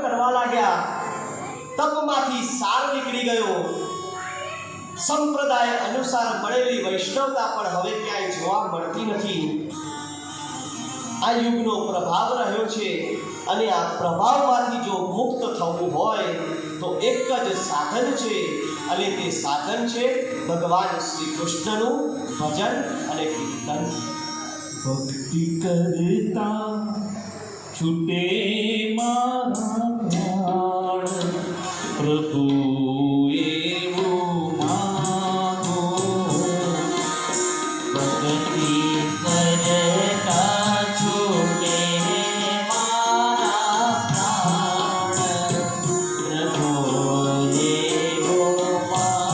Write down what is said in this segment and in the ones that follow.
કરવા લાગ્યા, તપમાંથી સાર નીકળી ગયો, સંપ્રદાય અનુસાર મળેલી વૈષ્ણવતા પણ હવે ક્યાંય જોવા મળતી નથી. આ યુગનો પ્રભાવ રહ્યો છે અને આ પ્રભાવમાંથી જો મુક્ત થવું હોય તો એક જ સાધન છે અને તે સાધન છે ભગવાન શ્રી કૃષ્ણનું ભજન અને કીર્તન. ભક્તિ કરતા છૂટે મારા પ્રાણ, પ્રભુ એવું માનો. ભક્તિ કરતા છૂટે મારા પ્રાણ, પ્રભુ એવું માનો.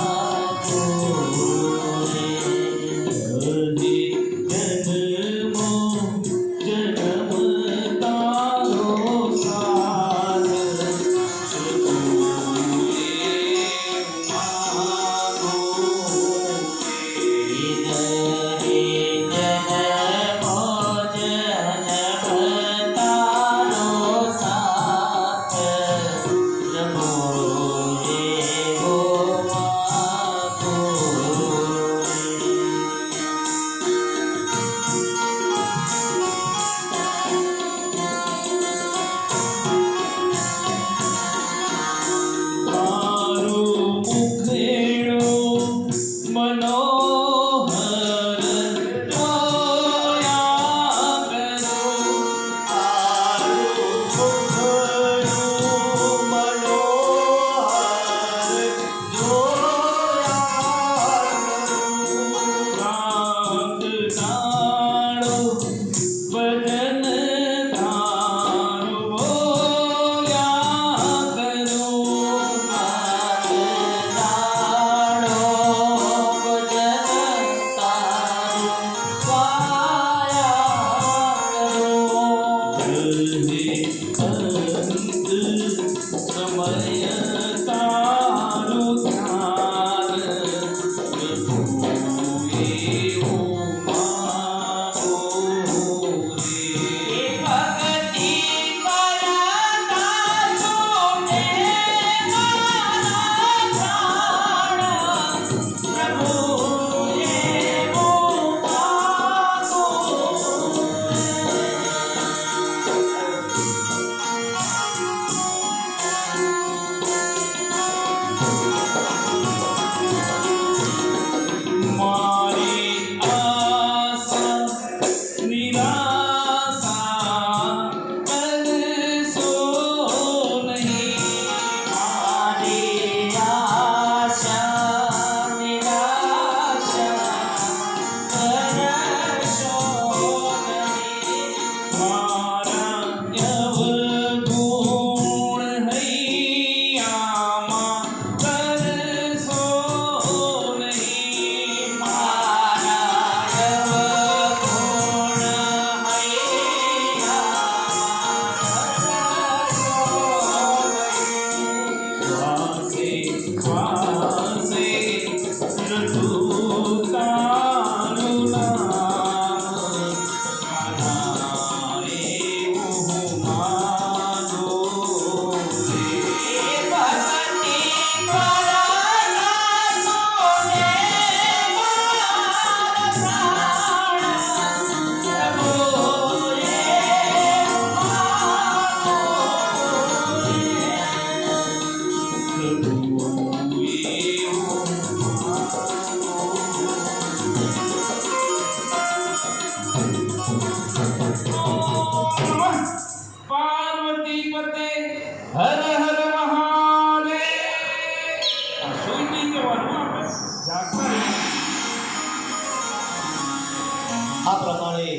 આ પ્રમાણે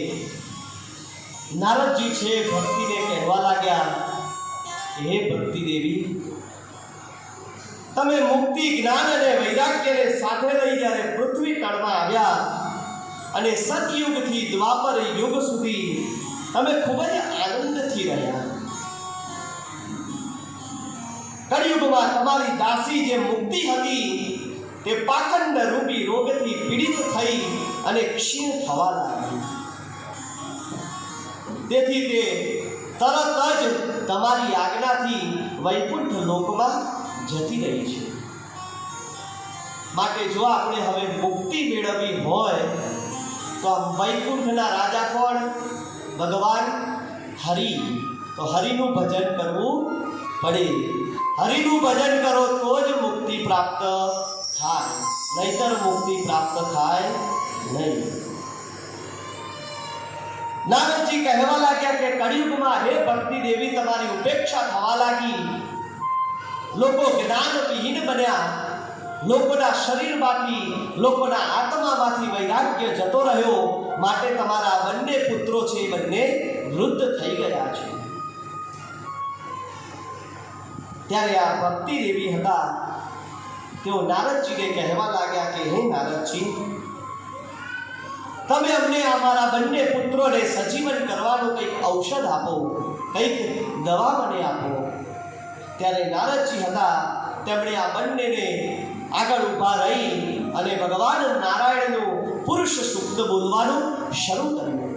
નારદજી છે ભક્તિને કહેવા લાગ્યા, હે ભક્તિ દેવી, તમે મુક્તિ, જ્ઞાન અને વૈરાગ્યને સાથે લઈ જ્યારે પૃથ્વી તળમાં આવ્યા અને સતયુગથી દ્વાપર યુગ સુધી તમે ખૂબ જ આનંદથી રહ્યા. કળિયુગમાં તમારી દાસી જે મુક્તિ હતી તે પાખંડ રૂપી રોગથી પીડિત થઈ અને ક્ષીણ થવા લાગી. તેથી તે તરત જ તમારી આજ્ઞાથી વૈકુંઠ લોકમાં જતી રહી છે. માટે જો આપણે હવે મુક્તિ મેળવવી હોય તો આ વૈકુંઠના રાજા કોણ? ભગવાન હરિ. તો હરિનું ભજન કરવું પડે. હરિનું ભજન કરો તો જ મુક્તિ પ્રાપ્ત થાય, નહીતર મુક્તિ પ્રાપ્ત થાય નહીં. નારદજી કહેવા લાગ્યા કે કળિયુગમાં હે ભક્તિ દેવી તમારી ઉપેક્ષા થવા લાગી, લોકો જ્ઞાન વિહીન બન્યા, લોકોના શરીરમાંથી, લોકોના આત્મામાંથી વૈરાગ્ય જતો રહ્યો, માટે તમારા બંને પુત્રો છે એ બંને વૃદ્ધ થઈ ગયા છે. ત્યારે આ ભક્તિ દેવી હતા, તેઓ નારદજીને કહેવા લાગ્યા કે હે નારદજી, તમે અમને અમારા બંને પુત્રોને સજીવન કરવાનું કંઈક ઔષધ આપો, કંઈક દવા મને આપો. ત્યારે નારદજી હતા, તેમણે આ બંનેને આગળ ઊભા રહી અને ભગવાન નારાયણનું પુરુષ સૂક્ત બોલવાનું શરૂ કર્યું.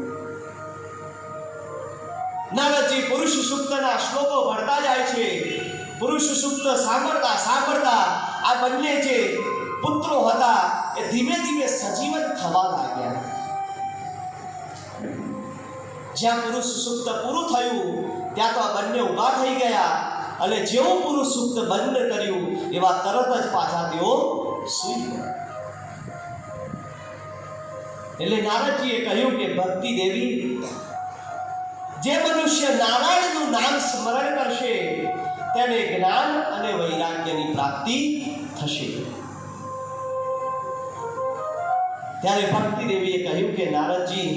નારદજી પુરુષ સૂક્તના શ્લોકો ભણતા જાય છે. પુરુષ સૂક્ત સાંભળતા સાંભળતા આ બંને જે પુત્રો હતા એ ધીમે ધીમે સજીવન થવા લાગ્યા. જ્યાં પુરુષ સૂક્ત પૂરું થયું ત્યાં તો આ બંને ઊભા થઈ ગયા અને જેવું પુરુષ સૂક્ત બંધ કર્યું એવા તરત જ પાછા તેઓ સૂઈ ગયા. એટલે નારદજીએ કહ્યું કે ભક્તિ દેવી, જે મનુષ્ય નારાયણનું નામ સ્મરણ કરશે તેને જ્ઞાન અને વૈરાગ્યની પ્રાપ્તિ થશે. ત્યારે ભક્તિ દેવીએ કહ્યું કે નારદજી,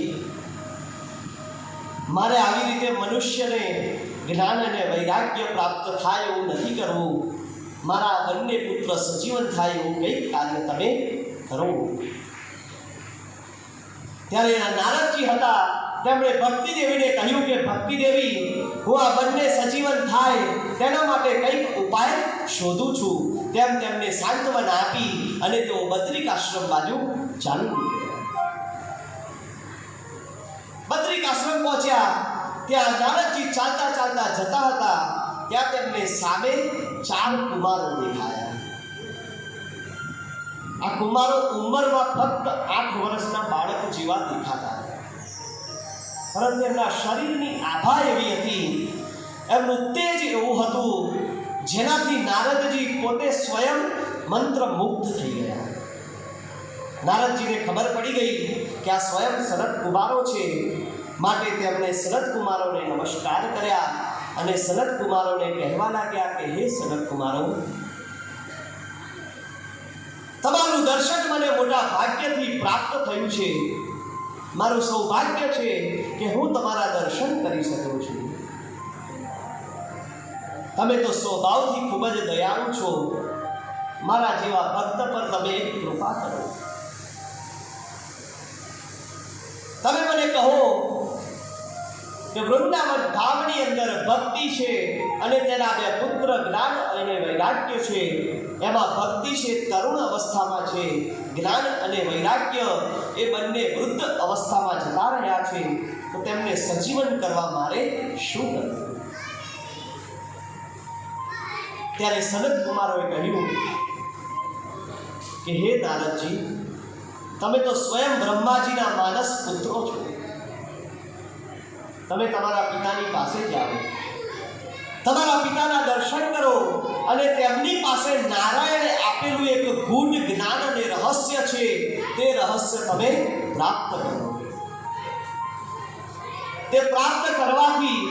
મારે આવી રીતે મનુષ્યને જ્ઞાન અને વૈરાગ્ય પ્રાપ્ત થાય એવું નથી કરવું. મારા બંને પુત્ર સજીવન થાય એવું કંઈક કાર્ય તમે કરો. ત્યારે નારદજી હતા, તેમણે ભક્તિ દેવીને કહ્યું કે ભક્તિ દેવી, હું આ બંને સજીવન થાય તેના માટે કંઈક ઉપાય શોધું છું. તેમ તેમને સાંત્વના આપી અને તેઓ બદ્રિક આશ્રમ બાજુ ચાલી નીકળ્યા. બદ્રિક આશ્રમ પહોંચ્યા ત્યાં નારદજી ચાલતા ચાલતા જતા હતા, ત્યાં તેમને સામે 4 કુમારો દેખાયા. આ કુમારો ઉંમરમાં ફક્ત 8 વર્ષના બાળક જેવા દેખાતા હતા, પરંતુ એમના શરીરની આભા એવી હતી, એમનું તેજ એવું હતું જેનાથી નારદજી પોતે સ્વયં મંત્રમુગ્ધ થઈ ગયા. નારદજીને ખબર પડી ગઈ કે આ સ્વયં સનત કુમારો છે, માટે તેમણે સનત કુમારોને નમસ્કાર કર્યા અને સનત કુમારોને કહેવા લાગ્યા કે હે સનત કુમારો, તમારું દર્શન મને મોટા ભાગ્યથી પ્રાપ્ત થયું છે. મારું સૌભાગ્ય છે કે હું તમારા દર્શન કરી શકું છું. તમે તો સ્વભાવથી ખૂબ જ દયાળુ છો. મારા જેવા ભક્ત પર તમે એક કૃપા કરો. તમે મને કહો કે વૃંદાવન ધામની અંદર ભક્તિ છે અને તેના 2 પુત્ર જ્ઞાન અને વૈરાગ્ય છે. એમાં ભક્તિ છે તરુણ અવસ્થામાં છે, જ્ઞાન અને વૈરાગ્ય એ બંને વૃદ્ધ અવસ્થામાં જતા રહ્યા છે. તો તેમને સજીવન કરવા મારે શું કરવું? ત્યારે સનત કુમારોએ કહ્યું કે હે નારદજી, તમે તો સ્વયં બ્રહ્માજીના માનસ પુત્રો છો. તમે તમારા પિતાની પાસે જાઓ, તમારા પિતાના દર્શન કરો અને તેમની પાસે નારાયણે આપેલું એક ગૂઢ જ્ઞાન અને રહસ્ય છે, તે રહસ્ય તમે પ્રાપ્ત કરો. તે પ્રાપ્ત કરવાથી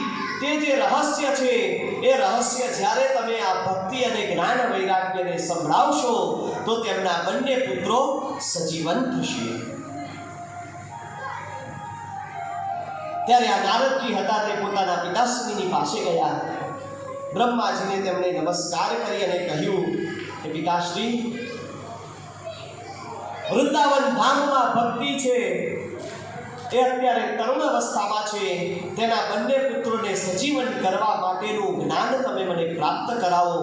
તે જે રહસ્ય છે એ રહસ્ય જ્યારે તમે આ ભક્તિ અને જ્ઞાન વૈરાગ્યને સંભળાવશો તો તેમના બંને પુત્રો સજીવન થશે. ત્યારે આ નારદજી હતા તે પોતાના પિતાશ્રીની પાસે ગયા. બ્રહ્માજીને તેમણે નમસ્કાર કરી અને કહ્યું કે પિતાશ્રી, વૃંદાવન ધામમાં ભક્તિ છે એ અત્યારે તરુણ અવસ્થામાં છે. તેના બંને પુત્રોને સજીવન કરવા માટેનું જ્ઞાન તમે મને પ્રાપ્ત કરાવો.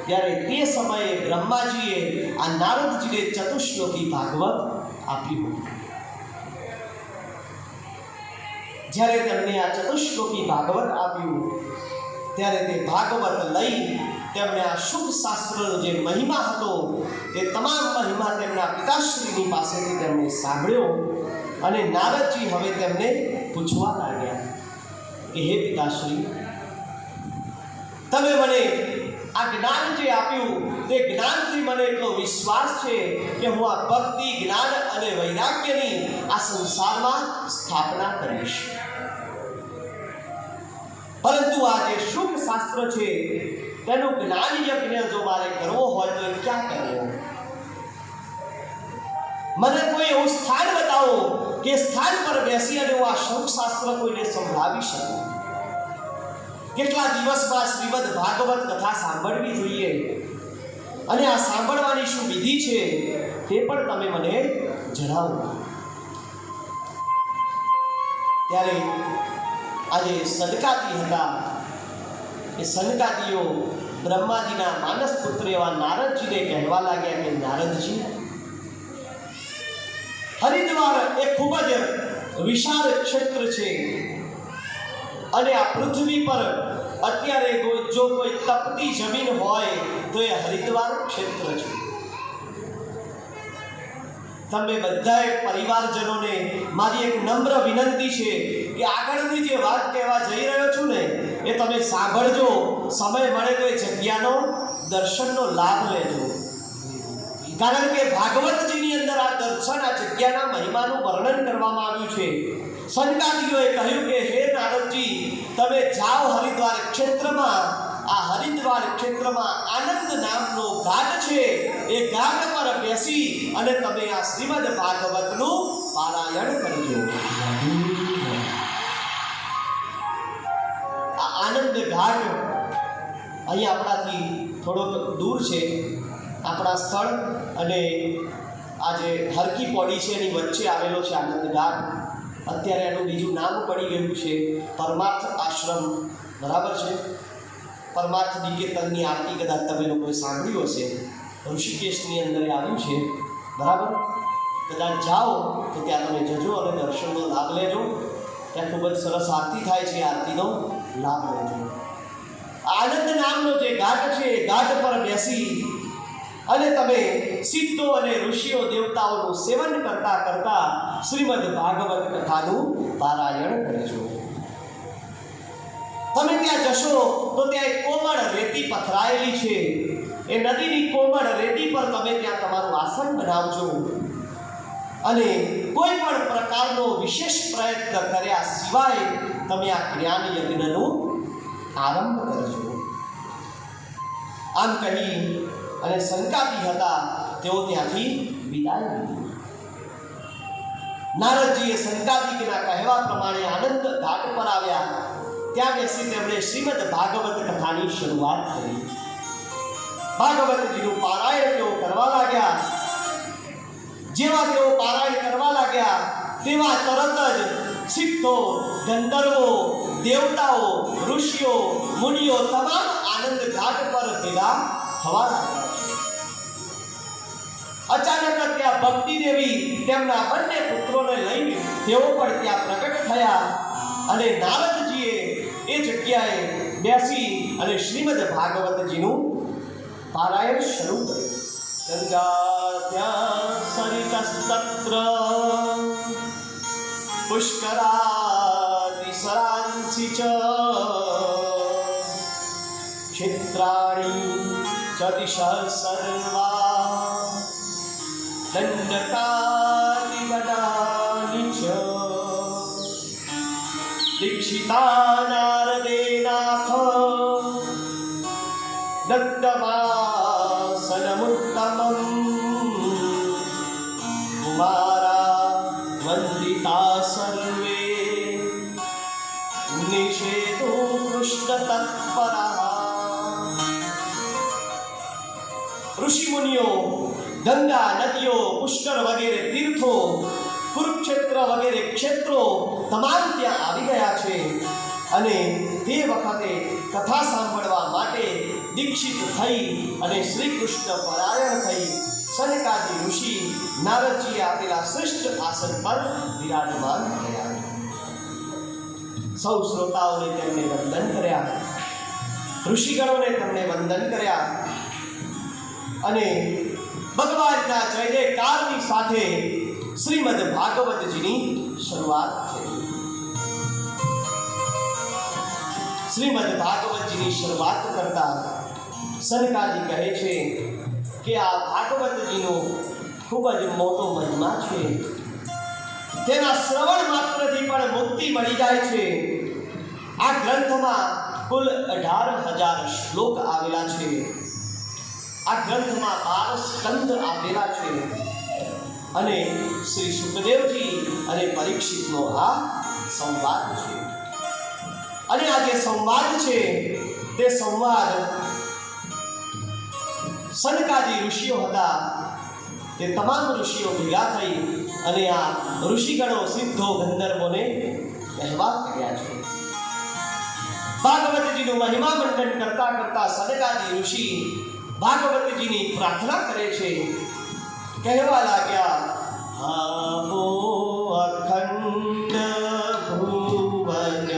ત્યારે તે સમયે બ્રહ્માજીએ આ નારદજીને ચતુશ્લોકી ભાગવત આપ્યું. જ્યારે તેમણે આ ચતુશ્લોકી ભાગવત આપ્યું ત્યારે તે ભાગવત લઈ તેમણે આ શુભ શાસ્ત્રનો જે મહિમા હતો તે તમામ મહિમા તેમના પિતાશ્રીની પાસેથી તેમણે સાંભળ્યો અને નારદજી હવે તેમને પૂછવા લાગ્યા કે હે પિતાશ્રી, તમે મને આ જ્ઞાન જે આપ્યું તે જ્ઞાનથી મને એટલો વિશ્વાસ છે કે હું આ ભક્તિ, જ્ઞાન અને વૈરાગ્યની આ સંસારમાં સ્થાપના કરીશ. પરંતુ આ જે શુભ શાસ્ત્ર છે તેનું જ્ઞાન યજ્ઞ જો મારે કરવો હોય તો એ ક્યાં કરવો? મને કોઈ એવું સ્થાન બતાવો કે સ્થાન પર બેસી અને હું આ શુભ શાસ્ત્ર કોઈને સંભળાવી શકું. કેટલા દિવસમાં શ્રીમદ ભાગવત કથા સાંભળવી જોઈએ અને આ સાંભળવાની શું વિધિ છે તે પણ તમે મને જણાવો. ત્યારે આજે સનકાદી હતા એ સનકાદીઓ બ્રહ્માજીના માનસ પુત્ર એવા નારદજીને કહેવા લાગ્યા કે નારદજી, હરિદ્વાર એ ખૂબ જ વિશાળ ક્ષેત્ર છે અને આ પૃથ્વી પર અત્યારે જો કોઈ તપતી જમીન હોય તો એ હરિદ્વાર ક્ષેત્ર છે. તમે બધાએ પરિવારજનોને મારી એક નમ્ર વિનંતી છે કે આગળની જે વાત કહેવા જઈ રહ્યો છું ને એ તમે સાંભળજો. સમય મળે તો એ જગ્યાનો દર્શનનો લાભ લેજો. કારણ કે ભાગવતજીની અંદર આ દર્શન, આ જગ્યાના મહિમાનું વર્ણન કરવામાં આવ્યું છે. સનકાદીઓએ કહ્યું કે હે નારદજી, તમે જાઓ હરિદ્વાર ક્ષેત્રમાં. આ હરિદ્વાર ક્ષેત્રમાં આનંદ નામનો ઘાટ છે. એ ઘાટ પર બેસી અને તમે આ શ્રીમદ ભાગવતનું પારાયણ કરજો. આ આનંદ ઘાટ અહીં આપણાથી થોડોક દૂર છે. આપણા સ્થળ અને આ જે હરકી પોડી છે એની વચ્ચે આવેલો છે આનંદ ઘાટ. અત્યારે એનું બીજું નામ પડી ગયું છે પરમાર્થ આશ્રમ. બરાબર છે? પરમાર્થ નિકેતનની આરતી કદાચ તમે લોકોએ સાંભળ્યું હશે. ઋષિકેશની અંદર આવ્યું છે. બરાબર? કદાચ જાઓ તો ત્યાં તમે જજો અને દર્શનનો લાભ લેજો. ત્યાં ખૂબ જ સરસ આરતી થાય છે. આરતીનો લાભ લેજો. આનંદ નામનો જે ઘાટ છે એ ઘાટ પર બેસી અને તમે સિદ્ધો અને ઋષિઓ દેવતાઓનું સેવન કરતા કરતા શ્રીમદ ભાગવત કથાનું પારાયણ કરજો. તમે ત્યાં જશો તો ત્યાં એક કોમળ રેતી પથરાયેલી છે. એ નદીની કોમળ રેતી પર તમે ત્યાં તમારું આસન બનાવજો અને કોઈ પણ પ્રકારનો વિશેષ પ્રયત્ન કર્યા સિવાય તમે આ જ્ઞાન યજ્ઞનું આરંભ કરજો. આમ કહી અને સનકાદી હતા તેઓ ત્યાંથી વિદાય લીધી. નારદજીએ સનકાદિકના કહેવા પ્રમાણે આનંદ ઘાટ પર આવ્યા. ત્યાં બેસી તેમણે શ્રીમદ ભાગવત કથાની શરૂઆત કરી. ભાગવતજીનું પારાયણ તેઓ કરવા લાગ્યા. જેવા તેઓ પારાયણ કરવા લાગ્યા તેવા તરત જ સિદ્ધો, ગંધર્વો, દેવતાઓ, ઋષિઓ, મુનિઓ તમામ આનંદ ઘાટ પર ભેગા થવા લાગ્યા. અચાનક ત્યાં ભક્તિ દેવી તેમના બંને પુત્રોને લઈને તેઓ પણ ત્યાં પ્રગટ થયા અને નારદજીએ એ જગ્યાએ બેસી અને શ્રીમદ ભાગવતજીનું પારાયણ શરૂ કર્યું. ગંગાત્યા સરિતસ્તત્ર પુષ્કરાદિસરાંસી ચ ક્ષેત્રાણિ ચ દિશઃ સર્વા દંડકાદિ વનાનિ ચ દીક્ષિતા નારદેનાથ દત્તમાસનમુત્તમં કુમારા વંદિતા સર્વે નિષેધો કૃષ્ણ તત્પરા. ઋષિમુનિઓ, ગંગા નદીઓ, પુષ્કર વગેરે તીર્થો, કુરુક્ષેત્ર વગેરે ક્ષેત્રો તમામ ત્યાં આવી ગયા છે અને તે વખતે કથા સાંભળવા માટે દીક્ષિત થઈ અને શ્રી કૃષ્ણ પરાયણ થઈ સનકાદી ઋષિ નારદજીએ આપેલા શ્રેષ્ઠ આસન પર વિરાજમાન થયા. સૌ શ્રોતાઓને તેમને વંદન કર્યા ઋષિગણોને તેમણે વંદન કર્યા અને ભગવાનના જય જયકારની સાથે શ્રીમદ ભાગવતજીની શરૂઆત થઈ. શ્રીમદ ભાગવતજીની શરૂઆત કરતા સનકાજી કહે છે કે આ ભાગવતજીનો ખૂબ જ મોટો મહિમા છે. તેના શ્રવણ માત્રથી પણ મુક્તિ મળી જાય છે. આ ગ્રંથમાં કુલ 18,000 શ્લોક આવેલા છે. આ ગ્રંથમાં 12 સ્કંદ આપેલા છે અને શ્રી સુખદેવજી અને પરીક્ષિતનો આ સંવાદ છે. અને આ જે સંવાદ છે તે સંવાદ સનકાદી ઋષિઓ હતા તે તમામ ઋષિઓ ભેગા થઈ અને આ ઋષિગણો સિદ્ધો ગંધર્વોને કહેવા કર્યા છે. ભાગવતજીનું મહિમા મંડન કરતા કરતા સનકાદી ઋષિ ભાગવતજીની પ્રાર્થના કરે છે. કહેવા લાગ્યા, આપો અખંડ ભુવન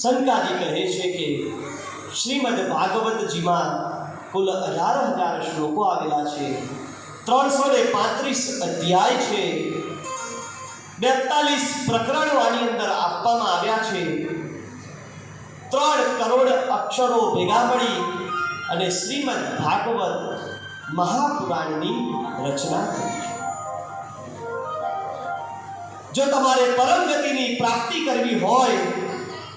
સંકાજી કહે છે કે શ્રીમદ ભાગવતજીમાં કુલ 11,000 શ્લોકો આવેલા છે, 335 અધ્યાય છે, 42 પ્રકરણો આની અંદર આપવામાં આવ્યા છે, 3 કરોડ અક્ષરો ભેગા મળી અને શ્રીમદ ભાગવત મહાપુરાણની રચના કરી છે. જો તમારે પરમ ગતિની પ્રાપ્તિ કરવી હોય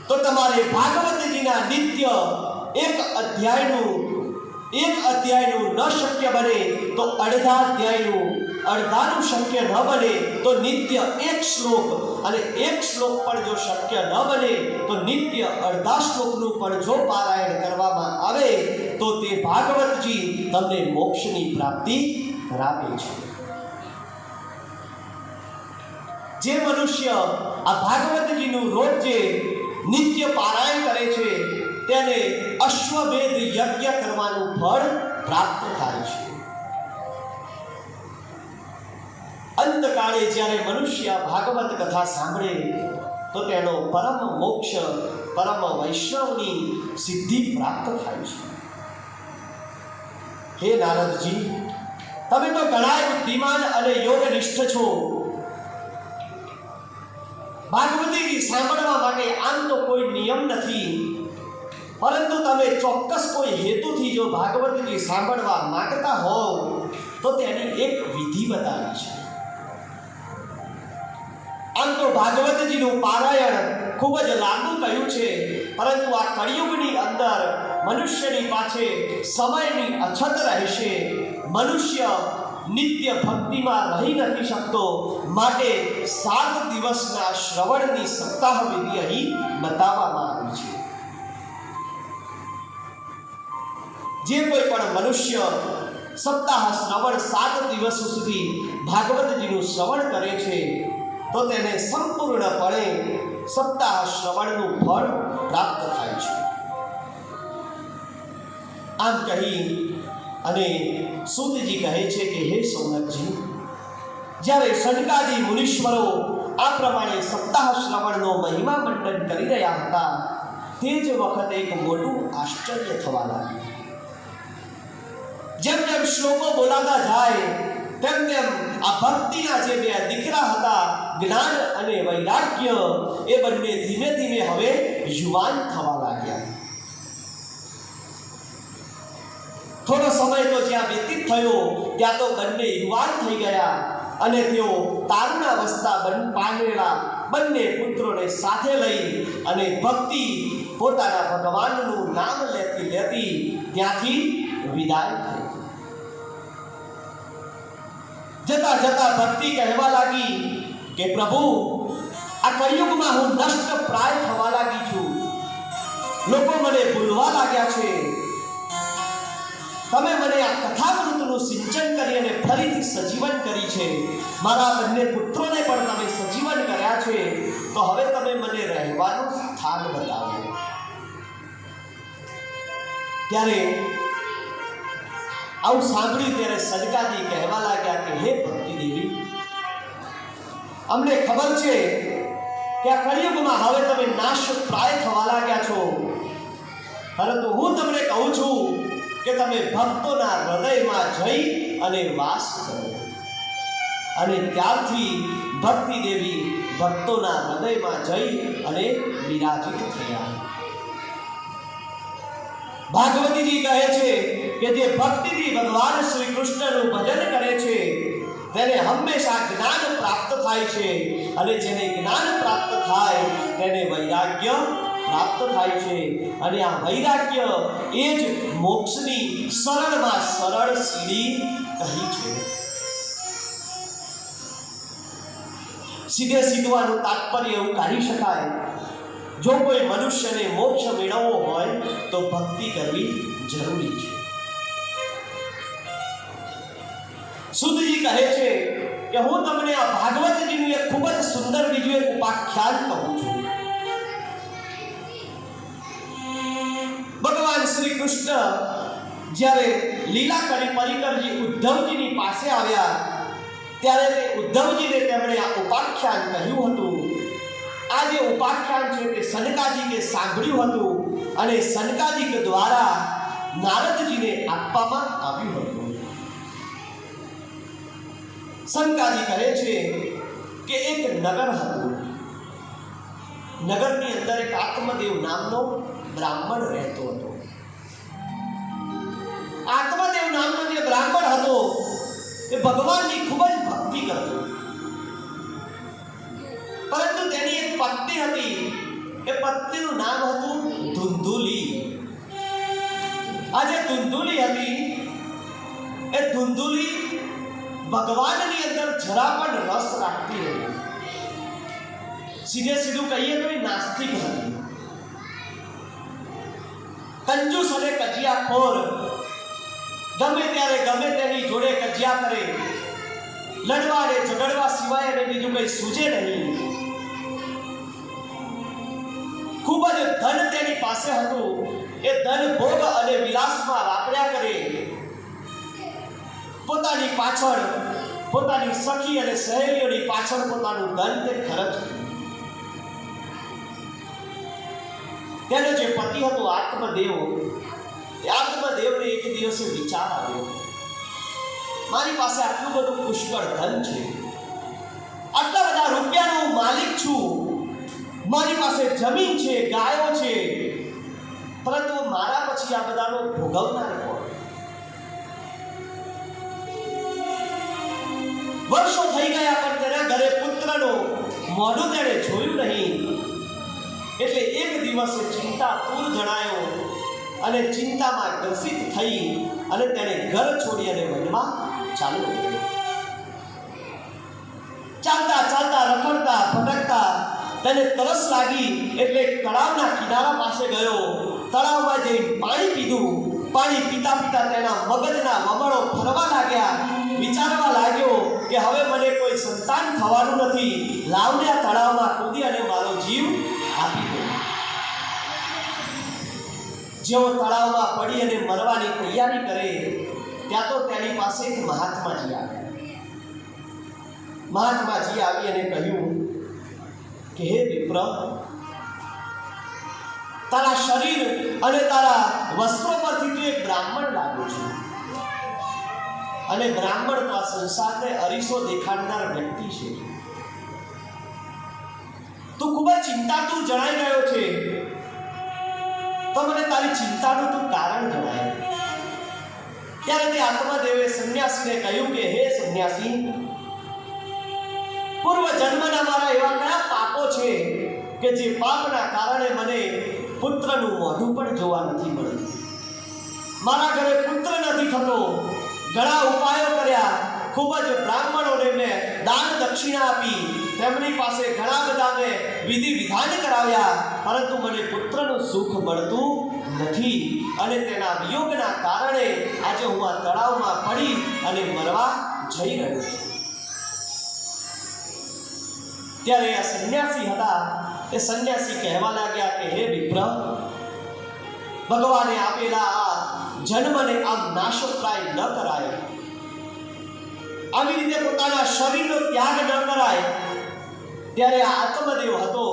તો તમારે ભાગવતજીના નિત્ય એક અધ્યાયનું ન શક્ય બને તો અડધાનું શક્ય ન બને તો નિત્ય એક શ્લોક, અને એક શ્લોક પણ જો શક્ય ન બને તો નિત્ય અડધા શ્લોકનું પણ જો પારાયણ કરવામાં આવે તો તે ભાગવતજી તમને મોક્ષની પ્રાપ્તિ કરાવે છે. જે મનુષ્ય આ ભાગવતજીનું રોજ જે નિત્ય પારાયણ કરે છે તેને અશ્વમેધ યજ્ઞ કરવાનું ફળ પ્રાપ્ત થાય છે. અંતકાળે જ્યારે મનુષ્ય ભાગવત કથા સાંભળે તો તેનો પરમ મોક્ષ, પરમ વૈષ્ણવની સિદ્ધિ પ્રાપ્ત થાય છે. હે નારદજી, તમે તો ઘણા બુદ્ધિમાન અને યોગનિષ્ઠ છો. ભાગવતીજી સાંભળવા માટે આમ તો કોઈ નિયમ નથી, પરંતુ તમે ચોક્કસ કોઈ હેતુથી જો ભાગવતજી સાંભળવા માંગતા હોવ તો તેની એક વિધિ બતાવી છે. આમ તો ભાગવતજીનું પારાયણ ખૂબ જ લાંબુ કહ્યું છે, પરંતુ આ કળિયુગની અંદર મનુષ્યની પાસે સમયની અછત રહેશે. મનુષ્ય નિત્ય ભક્તિમાં રહી નથી શકતો, માટે 7 દિવસના શ્રવણની સપ્તાહ વિધિ અહીં બતાવવામાં આવી છે. જે કોઈ પણ મનુષ્ય સપ્તાહ શ્રવણ 7 દિવસો સુધી ભાગવતજીનું શ્રવણ કરે છે તો તેને સંપૂર્ણપણે સપ્તાહ શ્રવણનું ફળ પ્રાપ્ત થાય છે. આમ કહી અને સૂતજી કહે છે કે હે સૌનકજી, જ્યારે સનકાદી મુનીશ્વરો આ પ્રમાણે સપ્તાહ શ્રવણનો મહિમા મંડન કરી રહ્યા હતા તે જ વખતે એક મોટું આશ્ચર્ય થવા લાગ્યું. જેમ જેમ શ્લોકો બોલાતા જાય તેમ તેમ આ ભક્તિના જે બે દીકરા હતા, જ્ઞાન અને વૈરાગ્ય, એ બંને ધીમે ધીમે હવે યુવાન થવા લાગ્યા. થોડો સમય તો જ્યાં વ્યતીત થયો ત્યાં તો બંને યુવાન થઈ ગયા અને તેઓ તારુણાવસ્થા પામેલા બંને પુત્રોને સાથે લઈ અને ભક્તિ પોતાના ભગવાનનું નામ લેતી લેતી ત્યાંથી વિદાય થઈ. જતા જતા ભક્તિ કહેવા લાગી કે પ્રભુ, આ કળિયુગમાં હું નષ્ટ પ્રાય થવા લાગી છું. લોકો મને ભૂલવા લાગ્યા છે. તમે મને આ કથામૃતનું સિંચન કરી અને ફરીથી સજીવન કરી છે. મારા બંને પુત્રોને પણ તમે સજીવન કર્યા છે, તો હવે તમે મને રહેવાનું સ્થાન બતાવો. ત્યારે આવું સાંભળ્યું ત્યારે સનકાદી કહેવા લાગ્યા કે હે ભક્તિ દેવી, અમને ખબર છે કે આ કળિયુગમાં હવે તમે નાશ પ્રાય થવા લાગ્યા છો, પરંતુ હું તમને કહું છું કે તમે ભક્તોના હૃદયમાં જઈ અને વાસ કરો. અને ત્યારથી ભક્તિ દેવી ભક્તોના હૃદયમાં જઈ અને વિરાજિત થયા. ભાગવતીજી કહે છે કે જે ભક્તિથી ભગવાન શ્રી કૃષ્ણનું ભજન કરે છે તેને હંમેશા જ્ઞાન પ્રાપ્ત થાય છે, અને જેને જ્ઞાન પ્રાપ્ત થાય તેને વૈરાગ્ય પ્રાપ્ત થાય છે, અને આ વૈરાગ્ય એ જ મોક્ષની સરળમાં સરળ સીડી કહી છે. સીધે સીધવાનું તાત્પર્ય એવું કાઢી શકાય, જો કોઈ મનુષ્યને મોક્ષ મેળવવો હોય તો ભક્તિ કરવી જરૂરી છે. સુધજી કહે છે કે હું તમને આ ભાગવતજીનું એક ખૂબ જ સુંદર બીજું એક ઉપાખ્યાન કહું છું. ભગવાન શ્રી કૃષ્ણ જ્યારે લીલા કરી પરિકરજી ઉદ્ધવજીની પાસે આવ્યા ત્યારે તે ઉદ્ધવજીને તેમણે આ ઉપાખ્યાન કહ્યું હતું આ જે ઉપાખ્યાન છે તે સનકાજી કે સાંભળ્યું હતું અને સનકાજી કે દ્વારા નારદજીને આપવામાં આવ્યું હતું. સનકાજી કહે છે કે એક નગર હતું. નગરની અંદર એક આત્મદેવ નામનો બ્રાહ્મણ રહેતો હતો. આત્મદેવ નામનો જે બ્રાહ્મણ હતો એ ભગવાનની ખૂબ જ ભક્તિ કરતો, પરંતુ તેની એક પત્ની હતી. એ પત્નીનું નામ હતું ધુંધુલી. આ જે ધુંધુલી હતી એ ધુંધુલી ભગવાનની અંદર જરા પણ રસ રાખતી હતી. સીધે સીધું કહીએ તો એ નાસ્તિક હતી. કંજૂસ અને કજિયાખોર, ગમે ત્યારે ગમે તેની જોડે કજિયા કરે, લડવા અને ઝઘડવા સિવાય એને બીજું કંઈ સૂઝે નહીં. ખૂબ જ ધન તેની પાસે હતું. એ ધન ભોગ અને વિલાસમાં વાપર્યા કરે. પોતાની પાછળ, પોતાની સખી અને સહેલીઓની પાછળ પોતાનું ધન તે ખર્ચતું. તેનો જે પતિ હતો આત્મદેવ, એ આત્મદેવને એક દિવસે વિચાર આવ્યો, મારી પાસે આટલું બધું પુષ્કળ ધન છે, આટલા બધા રૂપિયાનો હું માલિક છું, મારી પાસે જમીન છે, ગાયો છે, પરંતુ મારા પછી આ બધાનો ભોગવનાર કોણ? વર્ષો થઈ ગયા પણ તેના ઘરે પુત્રનો મોઢું તેણે જોયું નહીં. એટલે એક દિવસે ચિંતાતુર જણાયો અને ચિંતામાં ગ્રસિત થઈ અને તેણે ઘર છોડી અને વનમાં ચાલુ કર્યું. ચાલતા ચાલતા, રખડતા ભટકતા તેને તરસ લાગી એટલે તળાવના કિનારા પાસે ગયો. તળાવમાં જઈ પાણી પીધું. પાણી પીતા પીતા તેના મગજના વમળો ફરવા લાગ્યા. વિચારવા લાગ્યો કે હવે મને કોઈ સંતાન થવાનું નથી, લાવને આ તળાવમાં કૂદી અને મારો જીવ આપી દો. જેવો તળાવમાં પડી અને મરવાની તૈયારી કરે ત્યાં તો તેની પાસે એક મહાત્માજી આવ્યા. મહાત્માજી આવી અને કહ્યું કે હે વિપ્ર, તારા શરીર અને તારા વસ્ત્રો પરથી તું એક બ્રાહ્મણ લાગુ છું, અને બ્રાહ્મણ તો આ સંસારને અરીસો દેખાડનાર વ્યક્તિ છે. તું ખૂબ જ ચિંતાતુર જણાઈ રહ્યો છે, તો મને તારી ચિંતાનું તું કારણ જણાય. ત્યારે તે આત્મદેવે સંન્યાસીને કહ્યું કે હે સંન્યાસી, પૂર્વ જન્મના મારા એવા કયા પાપો છે કે જે પાપના કારણે મને પુત્રનું મોઢું પણ જોવા નથી મળ્યું? મારા ઘરે પુત્ર નથી થતો. ઘણા ઉપાયો કર્યા, ખૂબ જ બ્રાહ્મણોને મેં દાન દક્ષિણા આપી, તેમની પાસે ઘણા બધા મેં વિધિ વિધાન કરાવ્યા, પરંતુ મને પુત્રનું સુખ મળતું નથી. અને તેના વિયોગના કારણે આજે હું આ તળાવમાં પડી અને મરવા જઈ રહ્યો છું. ત્યારે આ સંન્યાસી હતા એ સંન્યાસી કહેવા લાગ્યા કે હે વિપ્ર, ભગવાને આપેલા આ જન્મને આમ નાશોપ્રાય ન કરાય, આવી રીતે પોતાના શરીરનો ત્યાગ ન કરાય. ત્યારે આ આત્મદેવ હતો,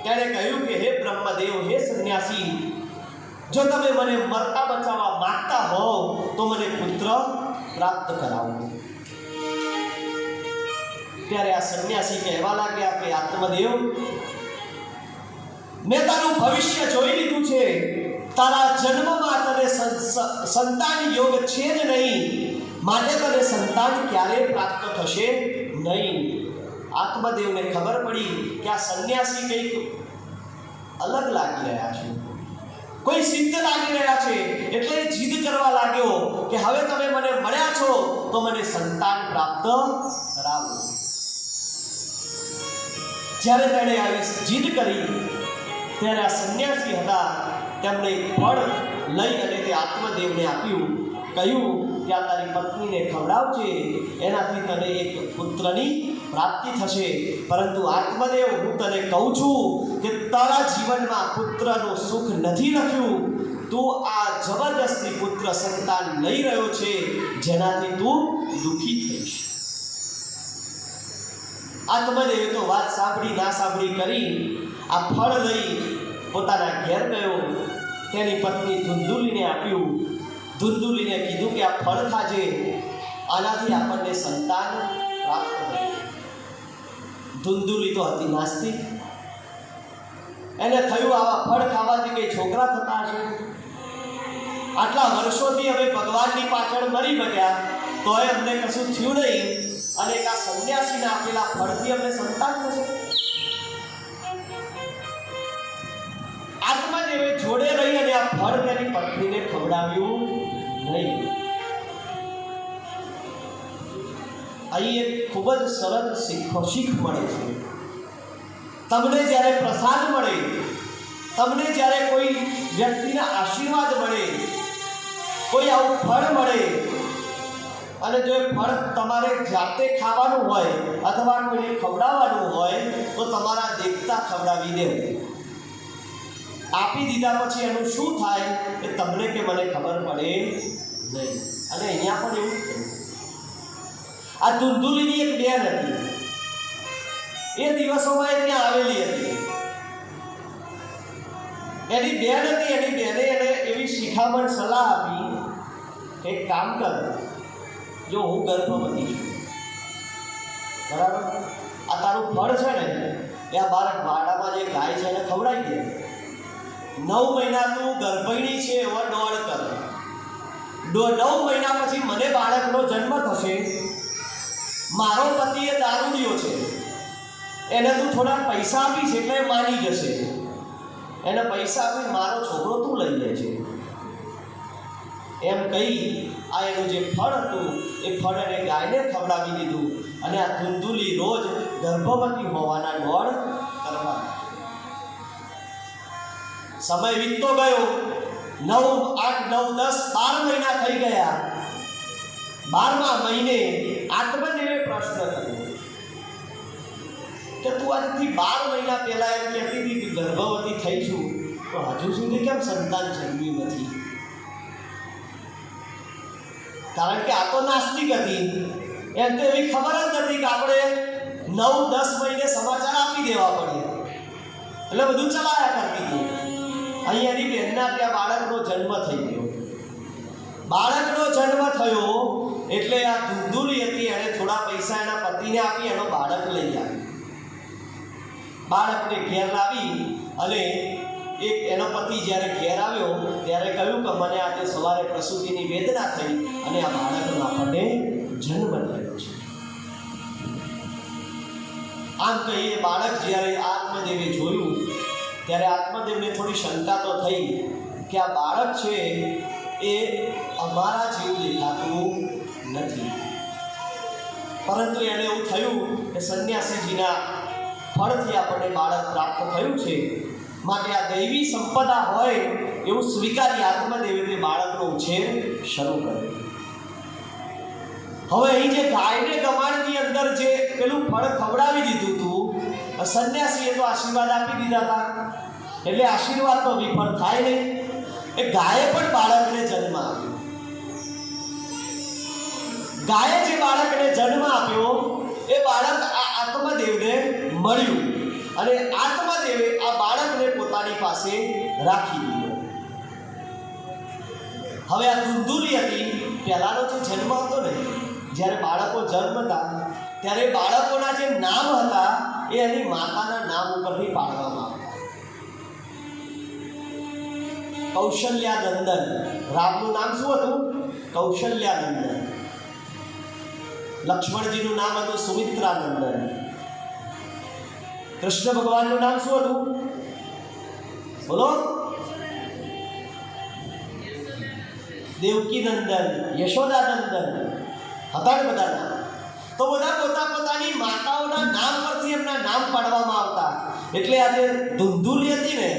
ત્યારે કહ્યું કે હે બ્રહ્મદેવ, હે સંન્યાસી, જો તમે મને મરતા બચાવવા માંગતા હોવ તો મને પુત્ર પ્રાપ્ત કરાવો. ત્યારે આ સંન્યાસી કહેવા લાગ્યા કે આત્મદેવ, મેં તારું ભવિષ્ય જોઈ લીધું છે. તારા જન્મમાં તને સંતાન યોગ છે જ નહીં, માટે તને સંતાન ક્યારેય પ્રાપ્ત થશે નહીં. આત્મદેવને ખબર પડી કે આ સંન્યાસી કંઈક અલગ લાગી રહ્યા છે, કોઈ સિદ્ધ લાગી રહ્યા છે. એટલે જીદ કરવા લાગ્યો કે હવે તમે મને મળ્યા છો તો મને સંતાન પ્રાપ્ત કરાવો. જ્યારે તેણે આવી જીદ કરી ત્યારે આ સંન્યાસી હતા તેમણે એક ફળ લઈ અને તે આત્મદેવને આપ્યું. કહ્યું કે આ તારી પત્નીને ખવડાવજે, એનાથી તને એક પુત્રની પ્રાપ્તિ થશે. પરંતુ આત્મદેવ, હું તને કહું છું કે તારા જીવનમાં પુત્રનું સુખ નથી લખ્યું. તું આ જબરદસ્તી પુત્ર સંતાન લઈ રહ્યો છે, જેનાથી તું દુઃખી થઈશ. આત્મદેવે તો વાત સાંભળી ના સાંભળી કરી આ ફળ લઈ પોતાના ઘેર ગયો. તેની પત્ની ધુંધુલીને આપ્યું. ધુંધુલીને કીધું કે આ ફળ ખાજે, આનાથી આપણને સંતાન પ્રાપ્ત થશે. ધુંધુલી તો હતી નાસ્તિક. એને થયું આવા ફળ ખાવાથી કઈ છોકરા થતા હશે. આટલા વર્ષોથી હવે ભગવાનની પાછળ મરી બગ્યા તોય અમને કશું થયું નહીં, અને એક આ સંન્યાસીને આપેલા ફળથી અમને સંતાન થશે. આત્માદેવે જોડે રહી અને આ ફળ તેની પત્નીને ખવડાવ્યું નહીં. અહીં એક ખૂબ જ સરળ શીખ મળે છે. તમને જ્યારે પ્રસાદ મળે, તમને જ્યારે કોઈ વ્યક્તિના આશીર્વાદ મળે, કોઈ આવું ફળ મળે, અને જો એ ફળ તમારે જાતે ખાવાનું હોય અથવા કોઈને ખવડાવવાનું હોય તો તમારા દેખતા ખવડાવી દેવું. આપી દીધા પછી એનું શું થાય એ તમને કે મને ખબર પડે નહીં. અને અહીંયા પણ એવું થયું. આ ધુંધુલીની એક બેન હતી. એ દિવસોમાં એ ત્યાં આવેલી હતી. એની બેન હતી. એની બેને એને એવી શિખામણ સલાહ આપી કે એક કામ કર, જો હું ગર્ભવતી છું, બરાબર, આ તારું ફળ છે ને એ આ બાર વાડામાં જે ગાય છે એને ખવડાવી દે. 9 મહિના તું ગર્ભિણી છે એવો દોડ કર. 9 મહિના પછી મને બાળકનો જન્મ થશે. મારો પતિ એ દારૂડિયો છે, એને તું થોડા પૈસા આપીશ એટલે એ માની જશે. એને પૈસા આપી મારો છોકરો તું લઈ લે છે એમ કહી આ એનું જે ફળ હતું એ ફળ એને ગાયને ખવડાવી દીધું. અને આ ધુંધુલી રોજ ગર્ભવતી હોવાના દોડ કરવા. સમય વીતતો ગયો. 9, 8, 9, 10, 12 મહિના થઈ ગયા. 12મા મહિને આત્મદેવે પ્રશ્ન કર્યો કે તું આજથી 12 મહિના પહેલા એમ કહેતી હતી કે ગર્ભવતી થઈ છું, તો હજુ સુધી કેમ સંતાન જન્મ્યું નથી? કારણ કે આ તો નાસ્તિક હતી. એમ તો એવી ખબર જ નથી કે આપણે 9-10 મહિને સમાચાર આપી દેવા પડે, એટલે બધું ચલાયા કરતી હતી. અહીં એની બહેનના ત્યાં બાળકનો જન્મ થઈ ગયો. બાળકનો જન્મ થયો એટલે આ ધુંધુલી હતી, એણે થોડા પૈસા એના પતિને આપી એનો બાળક લઈ આવી. બાળકને ઘેર લાવી અને એનો પતિ જ્યારે ઘેર આવ્યો ત્યારે કહ્યું કે મને આજે સવારે પ્રસૂતિની વેદના થઈ અને આ બાળકનો આપણને જન્મ થયો છે. આમ કહીએ બાળક જ્યારે આત્મદેવે જોયું ત્યારે આત્મદેવને થોડી શંકા તો થઈ કે આ બાળક છે એ અમારા જેવું દેખાતું નથી. પરંતુ એને એવું થયું કે સંન્યાસીજીના ફળથી આપણને બાળક પ્રાપ્ત થયું છે, માટે આ દૈવી સંપદા હોય એવું સ્વીકારી આત્મદેવે તે બાળકનો ઉછેર શરૂ કર્યો. હવે અહીં જે ગાયને ગમાણની અંદર જે પેલું ફળ ખવડાવી દીધું હતું, સંન્યાસીએ તો આશીર્વાદ આપી દીધા હતા, એટલે આશીર્વાદ તો વિફળ થાય નહીં. એ ગાયે પણ બાળકને જન્મ આપ્યો. ગાયે જે બાળકને જન્મ આપ્યો એ બાળક આ આત્મદેવને મળ્યું અને આત્મદેવે આ બાળકને પોતાની પાસે રાખી દીધો. હવે આ ધુંધુલી હતી, પહેલાનો જે જન્મ હતો ને, જ્યારે બાળકો જન્મતા ત્યારે બાળકોના જે નામ હતા એ એની માતાના નામ ઉપરથી પાડવામાં આવતા. કૌશલ્યાનંદન, રામનું નામ શું હતું? કૌશલ્યાનંદન. લક્ષ્મણજીનું નામ હતું સુમિત્રાનંદન. કૃષ્ણ ભગવાનનું નામ શું હતું? બોલો. દેવકીનંદન, યશોદાનંદન હતા ને બધા નામ. તો બધા પોતાની માતાઓના નામ પરથી એમના નામ પાડવામાં આવતા. એટલે આજે ધુંધુલી હતી ને,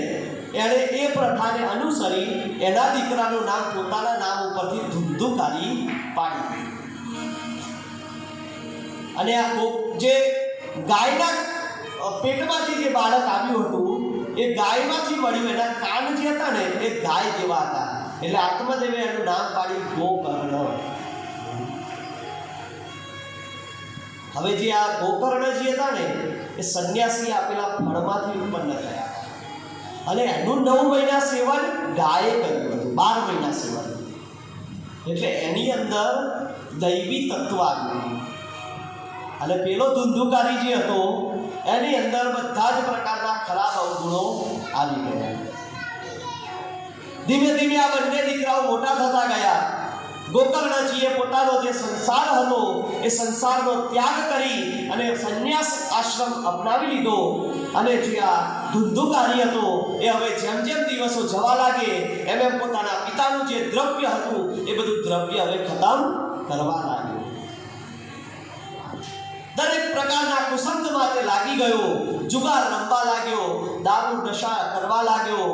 એણે એ પ્રથાને અનુસરી એના દીકરાનું નામ પોતાના નામ ઉપરથી ધુંધુકારી પાડી. અને આ જે ગાયના પેટમાંથી જે બાળક આવ્યું હતું એ ગાયમાંથી મળ્યું. એના કાન જે હતા ને એ ગાય જેવા હતા, એટલે આત્મદેવે એનું નામ પાડ્યું ગોકર્ણ. હવે જે આ ગોકર્ણજી હતા ને એ સંન્યાસી આપેલા ફળમાંથી ઉત્પન્ન થયા અને એનું 9 મહિના સેવન ગાયે કર્યું હતું, 12 મહિના સેવન. એટલે એની અંદર દૈવી તત્વ આવ્યું અને પેલો ધુંધુકારી જે હતો એની અંદર બધા જ પ્રકારના ખરાબ અવગુણો આવી ગયા. ધીમે ધીમે આ બંને દીકરાઓ મોટા થતા ગયા. ગોકર્ણજીએ પોતાનો જે સંસાર હતો એ સંસારનો ત્યાગ કરી અને સંન્યાસ આશ્રમ અપનાવી લીધો અને જે આ ધુંધુકારી હતો એ હવે જેમ જેમ દિવસો જવા લાગે એમ એમ પોતાના પિતાનું જે દ્રવ્ય હતું એ બધું દ્રવ્ય હવે ખતમ કરવા લાગ્યો. દરેક પ્રકારના કુસંગમાં તે લાગી ગયો, જુગાર રમવા લાગ્યો, દારૂ નશા કરવા લાગ્યો,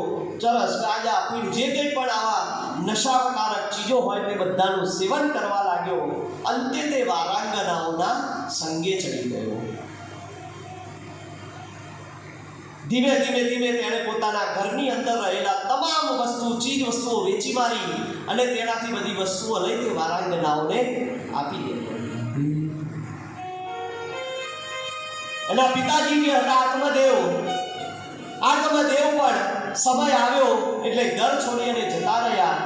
ચરસ ગાંજા પીણ જે કંઈ પણ આવા નશાકારક ચીજો હોય તે બધાનું સેવન કરવા લાગ્યો. અંતે તે વારાંગનાઓના સંગે ચડી ગયો. ધીમે ધીમે ધીમે તેણે પોતાના ઘરની અંદર રહેલા તમામ વસ્તુ ચીજ વસ્તુઓ વેચી મારી અને તેનાથી બધી વસ્તુઓ લઈ તે વારાંગનાઓને આપી દે. એના પિતાજી જે હતા આત્મદેવ પણ સમય આવ્યો એટલે ઘર છોડી અને જતા રહ્યા.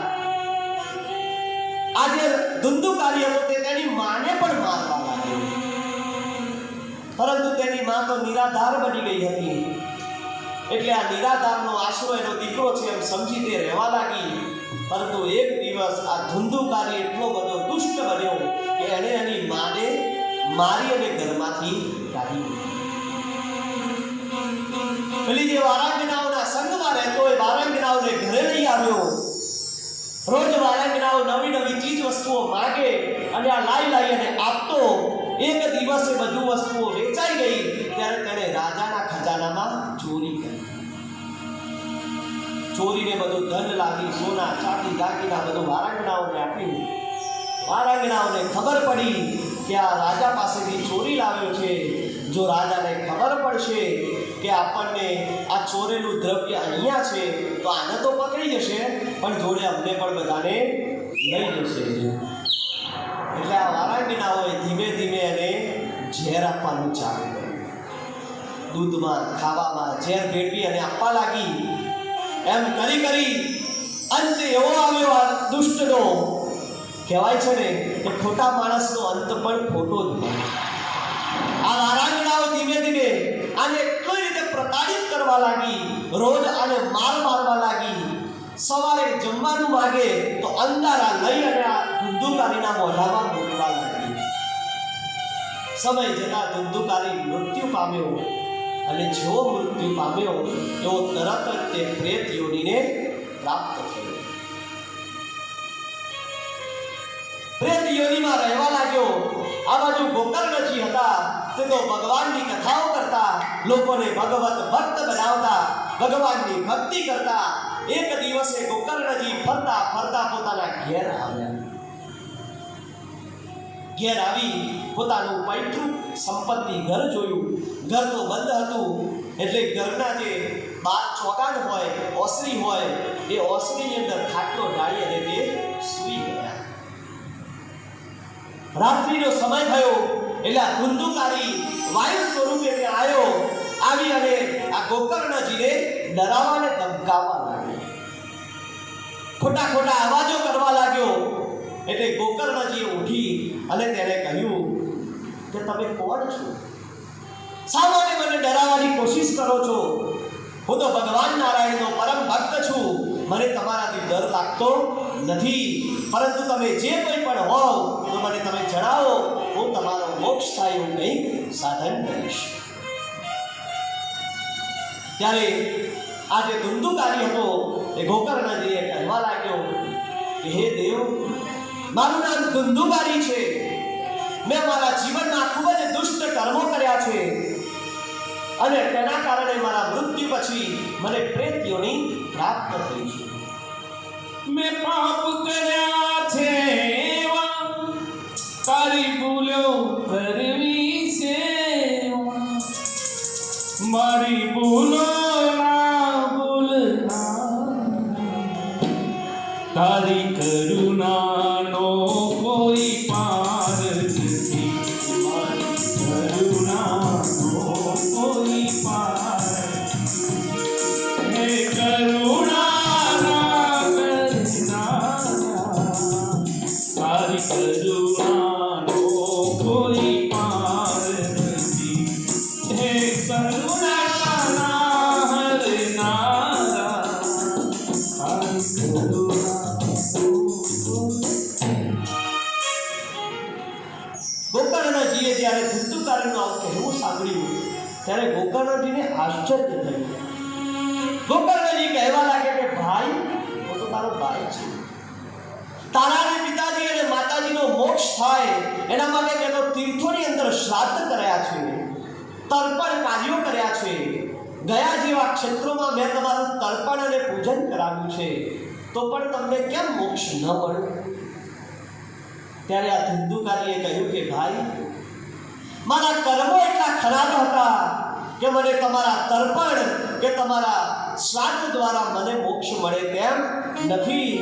આજે ધુંધુકારી હતો તે તેની માને પણ મારવા લાગ્યો, પરંતુ તેની માં તો નિરાધાર બની ગઈ હતી. એટલે આ નિરાધારનો આશરો એનો દીકરો છે એમ સમજી તે રહેવા લાગી. પરંતુ એક દિવસ આ ધુંધુકારી એટલો બધો દુષ્ટ બન્યો કે એણે એની માને મારી અને ઘરમાંથી કાઢી દીધી. પેલી જે વારાંગનાઓના સંગમાં રહેતો એ વારાંગનાઓને ઘરે લઈ આવ્યો. રોજ વારાંગનાઓ નવી નવી ચીજ વસ્તુઓ માગે અને આ લાઈ અને આપતો. એક દિવસે બધું વસ્તુઓ વેચાઈ ગઈ ત્યારે તેણે રાજાના ખજાનામાં ચોરી કરી. ચોરીને બધું ધન લાવી, સોના ચાંદી દાગીના બધું વારાંગનાઓને આપ્યું. વારાંગનાઓને ખબર પડી કે આ રાજા પાસેથી ચોરી લાવ્યો છે. જો રાજાને ખબર પડશે કે આપણને આ ચોરેલું દ્રવ્ય અહીંયા છે તો આને તો પકડી જશે, પણ જોડે અમને પણ બધાને લઈ જશે. એટલે આ વારાંગનાઓએ ધીમે ધીમે એને ઝેર આપવાનું ચાલુ કર્યું. દૂધમાં ખાવામાં ઝેર ભેળવી અને આપવા લાગી. એમ કરી અંત એવો આવ્યો આ દુષ્ટનો, કહેવાય છે ને કે ખોટા માણસનો અંત પણ ખોટો જ હોય. આ વારાંગનાઓ ધીમે ધીમે આને એટલી રીતે પ્રતાડિત કરવા લાગી, રોજ આને મારવા લાગી. સવારે જમવાનું માગે તો અંધારા લઈ અને આ ધુંધુકારીના મોઢામાં મૂકવા લાગી. સમય જતા ધુંધુકારી મૃત્યુ પામ્યો અને જેવો મૃત્યુ પામ્યો એવો તરત જ તે પ્રેત યોનિને પ્રાપ્ત થયો. પ્રેત યોનિમાં રહેવા લાગ્યો. આ બાજુ ગોકર્ણજી હતા તે તો ભગવાનની કથાઓ કરતા, લોકોને ભગવત ભક્ત બનાવતા, ભગવાનની ભક્તિ કરતા. એક દિવસે ગોકર્ણજી ફરતા ફરતા પોતાના ઘેર આવ્યા. ઘેર આવી પોતાનું પૈતૃક સંપત્તિ ઘર જોયું. ઘર તો બંધ હતું એટલે ઘરના જે 12 ચોગાન હોય, ઓસરી હોય, એ ઓસરીની અંદર ખાટલો ઢાળી અને તે સૂઈ ગયા. રાત્રિનો સમય થયો એટલે આ ધુંધુકારી વાયુ સ્વરૂપે તે આવ્યો. આવી અને આ ગોકર્ણજીને ડરાવવા અને ધમકાવવા લાગ્યો. ખોટા ખોટા અવાજો કરવા લાગ્યો. એટલે ગોકર્ણજીએ ઉઠી અને તેને કહ્યું કે તમે કોણ છો? શા માટે મને ડરાવવાની કોશિશ કરો છો? હું તો ભગવાન નારાયણનો પરમ ભક્ત છું. મને તમારાથી ડર લાગતો નથી, પરંતુ તમે જે કોઈ પણ હોવ તો મને તમે જણાવો. હું તમારો મોક્ષ થાય એવું કંઈક સાધન કરીશ. ત્યારે આ જે ધુંધુકારી હતો એ ગોકર્ણજીએ કહેવા લાગ્યો કે હે દેવ, મારું નામ ધુંધુકારી છે. મેં મારા જીવનમાં ખૂબ જ દુષ્ટ કર્મો કર્યા છે અને તેના કારણે મારા મૃત્યુ પછી મને પ્રેત યોની પ્રાપ્ત થઈ છે. મેં પાપ કર્યા છે એવા, તારી ભૂલો કરવી છે. મારી ભૂલો ના ભૂલના, તારી કરુણાનો કોઈ પાર નથી. ત્યારે ગોકર્ણજીને આશ્ચર્ય થયું. ગોકર્ણજી કહેવા લાગે કે ભાઈ, હું તો તારો ભાઈ છું. તારા અને પિતાજી અને માતાજીનો મોક્ષ થાય એના માટે મેં તો તીર્થોની અંદર શ્રાદ્ધ કર્યા છે, તર્પણ કાર્યો કર્યા છે, ગયા જેવા ક્ષેત્રોમાં મેં તમારું તર્પણ અને પૂજન કરાવ્યું છે, તો પણ તમને કેમ મોક્ષ ન મળ્યો? ત્યારે આ ધુંધુકારીએ કહ્યું કે ભાઈ, મારા કર્મો એટલા ખરાબ હતા કે મને તમારા તર્પણ કે તમારા શ્રાદ્ધ દ્વારા મને મોક્ષ મળે તેમ નથી.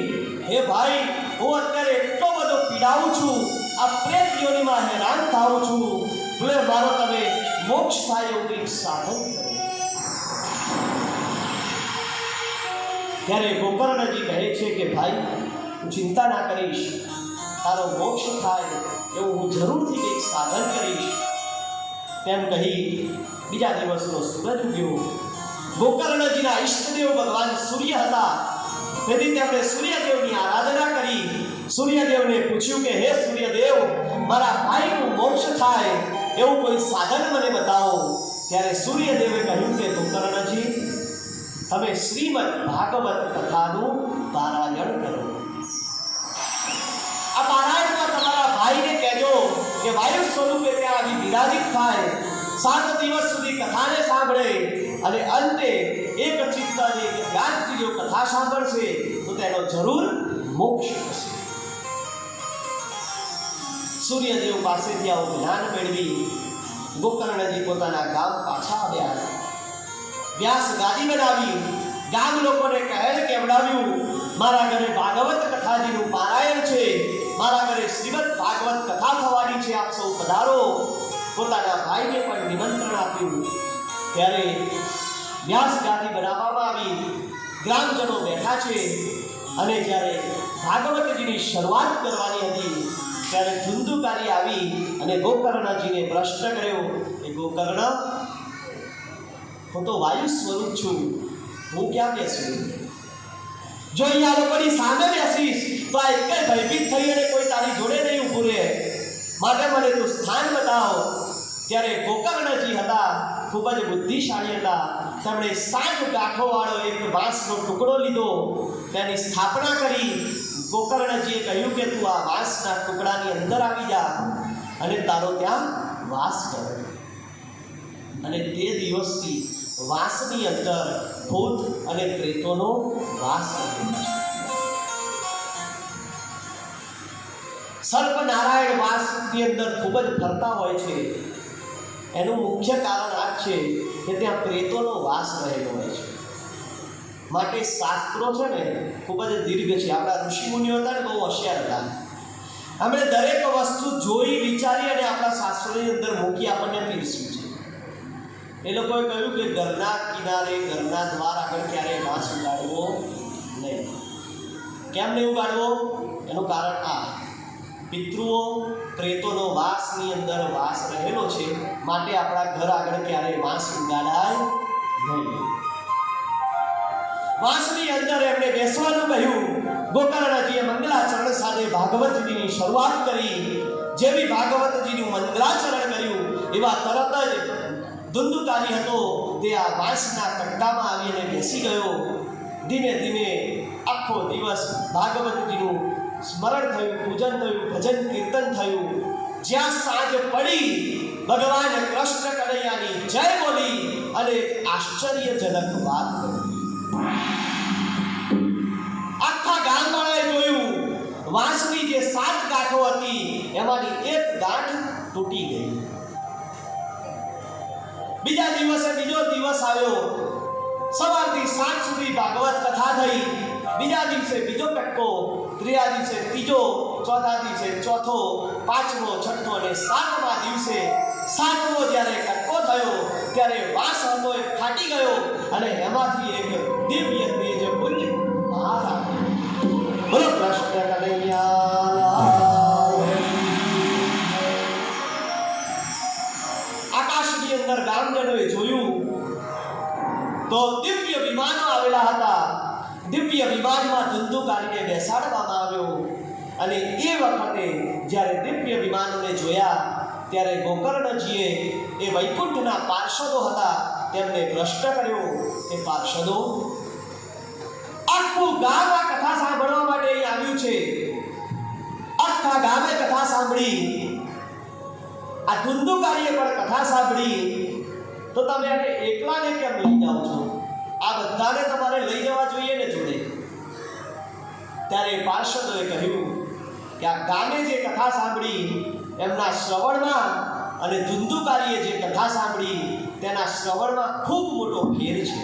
હે ભાઈ, હું અત્યારે એટલો બધો પીડાઉં છું, આ પ્રેત યોનિમાં હેરાન થાઉં છું, એટલે મારો તમે મોક્ષ થાય એવું કંઈક સાધન કરો. ત્યારે ગોકર્ણજી કહે છે કે ભાઈ, હું ચિંતા ના કરીશ, તારો મોક્ષ થાય એવું હું જરૂરથી કંઈક સાધન કરીશ. તેમ કહી બીજા દિવસનો સૂરજ ઉગ્યો. ગોકર્ણજીના ઈષ્ટદેવ ભગવાન સૂર્ય હતા, તેથી તેમણે સૂર્યદેવની આરાધના કરી. સૂર્યદેવને પૂછ્યું કે હે સૂર્યદેવ, મારા ભાઈનું મોક્ષ થાય એવું કોઈ સાધન મને બતાવો. ત્યારે સૂર્યદેવે કહ્યું કે ગોકર્ણજી, તમે શ્રીમદ ભાગવત કથાનું પારાયણ કરો. આ પારાયણમાં તમારા ભાઈને કહેજો કે વાયુ સ્વરૂપે ત્યાં આવી વિરાજિત થાય, 7 દિવસ સુધી કથાને સાંભળે અને અંતે એક ચિત્ત અને જ્ઞાનથી જો કથા સાંભળશે તો તેનો જરૂર મોક્ષ થશે. સૂર્યદેવ પાસેથી આવું જ્ઞાન મેળવી ગોકર્ણજી પોતાના ગામ પાછા આવ્યા. વ્યાસ ગાદી બનાવી, ગામ લોકોને કહેલ કેવડાવ્યું, મારા ઘરે ભાગવત કથાજીનું પારાયણ છે, મારા ઘરે શ્રીમદ ભાગવત કથા થવાની છે, આપ સૌ પધારો. પોતાના ભાઈને પણ નિમંત્રણ આપ્યું. ત્યારે વ્યાસ ગાદી બનાવવામાં આવી, ગ્રામજનો બેઠા છે અને જ્યારે ભાગવતજીની શરૂઆત કરવાની હતી ત્યારે ધુંધુકારી આવી અને ગોકર્ણજીને પ્રશ્ન કર્યો કે ગોકર્ણ, હું તો વાયુ સ્વરૂપ છું, હું ક્યાં બેસું? જો અહીંયા લોકોની સામે બેસીશ તો આ એક જ ભયભીત થઈ અને કોઈ તારી જોડે નહીં ઊભું રહે, માટે મને તું સ્થાન બતાવ. ત્યારે ગોકર્ણજી હતા, ખૂબ જ બુદ્ધિશાળી હતા. તેમણે 7 ગાંઠોવાળો એક વાંસનો ટુકડો લીધો, તેની સ્થાપના કરી. ગોકર્ણજીએ કહ્યું કે તું આ વાંસના ટુકડાની અંદર આવી જા અને તારો ત્યાં વાસ કર. અને તે દિવસથી વાસની અંદર ભૂત અને પ્રેતોનો વાસ રહ્યો છે. સર્પનારાયણ વાસની અંદર ખૂબ જ ફરતા હોય છે. એનું મુખ્ય કારણ આ છે કે ત્યાં પ્રેતોનો વાસ રહેલો હોય છે. માટે શાસ્ત્રો છે ને ખૂબ જ દીર્ઘ છે. આપણા ઋષિમુનિઓ હતા ને બહુ હોશિયાર હતા. આપણે દરેક વસ્તુ જોઈ વિચારી અને આપણા શાસ્ત્રોની અંદર મૂકી આપણને પીરસ્યું છે. એ લોકોએ કહ્યું કે ઘરના કિનારે, ઘરના દ્વાર આગળ ક્યારેય વાંસ ઉગાડવો નહીં. કેમ નહીં ઉગાડવો? એનું કારણ આ, પિતૃઓ પ્રેતોનો વાસની અંદર વાસ રહેલો છે, માટે આપણા ઘર આગળ ક્યારેય વાંસ ઉગાડાય નહીં. વાંસની અંદર એમણે બેસવાનું કહ્યું. ગોકર્ણજીએ મંગલાચરણ સાથે ભાગવતજીની શરૂઆત કરી. જેવી ભાગવતજીનું મંગલાચરણ કર્યું એવા તરત જ ધુંધુકારી હતો તે આ વાંસના કટ્ટામાં આવીને બેસી ગયો. ધીમે ધીમે આખો દિવસ ભાગવતજીનું સ્મરણ થયું, પૂજન થયું, ભજન કીર્તન થયું. જ્યાં સાંજ પડી ભગવાન કૃષ્ણ કનૈયાની જય બોલી અને આશ્ચર્યજનક વાત કરી. આખા ગામવાળાએ જોયું, વાંસની જે 7 ગાંઠો હતી એમાંની એક ગાંઠ તૂટી ગઈ. બીજા દિવસે બીજો દિવસ આવ્યો. સવારથી સાંજ સુધી ભાગવત કથા થઈ. બીજા દિવસે બીજો કટકો, ત્રીજા દિવસે ત્રીજો, ચોથા દિવસે ચોથો, 5મો, 6મો અને 7મા દિવસે 7મો જ્યારે કટકો થયો ત્યારે વાંસ હતો એ ફાટી ગયો અને એમાંથી એક દિવ્ય તેજ પુંજ બહાર આવ્યું. બોલો કૃષ્ણ કનૈયા. આકાશની અંદર ગામજનોએ જોયું તો દિવ્ય વિમાનો આવેલા હતા. દિવ્ય વિમાનમાં ધુંધુકારીને બેસાડવામાં આવ્યો અને એ વખતે જ્યારે દિવ્ય વિમાનોને જોયા ત્યારે ગોકર્ણજીએ એ વૈકુંઠના પાર્ષદો હતા તેમને પ્રશ્ન કર્યો કે પાર્ષદો, આખું ગામ આ કથા સાંભળવા માટે અહીં આવ્યું છે, આખા ગામે કથા સાંભળી, આ ધુંધુકારીએ પણ કથા સાંભળી, તો તમે એને એકલાને કેમ લઈ જાઓ છો? આ બધાને તમારે લઈ જવા જોઈએ ને જોડે. ત્યારે પાર્ષદોએ કહ્યું કે આ ગામે જે કથા સાંભળી એમના શ્રવણમાં અને ધુંધુકારીએ જે કથા સાંભળી તેના શ્રવણમાં ખૂબ મોટો ફેર છે.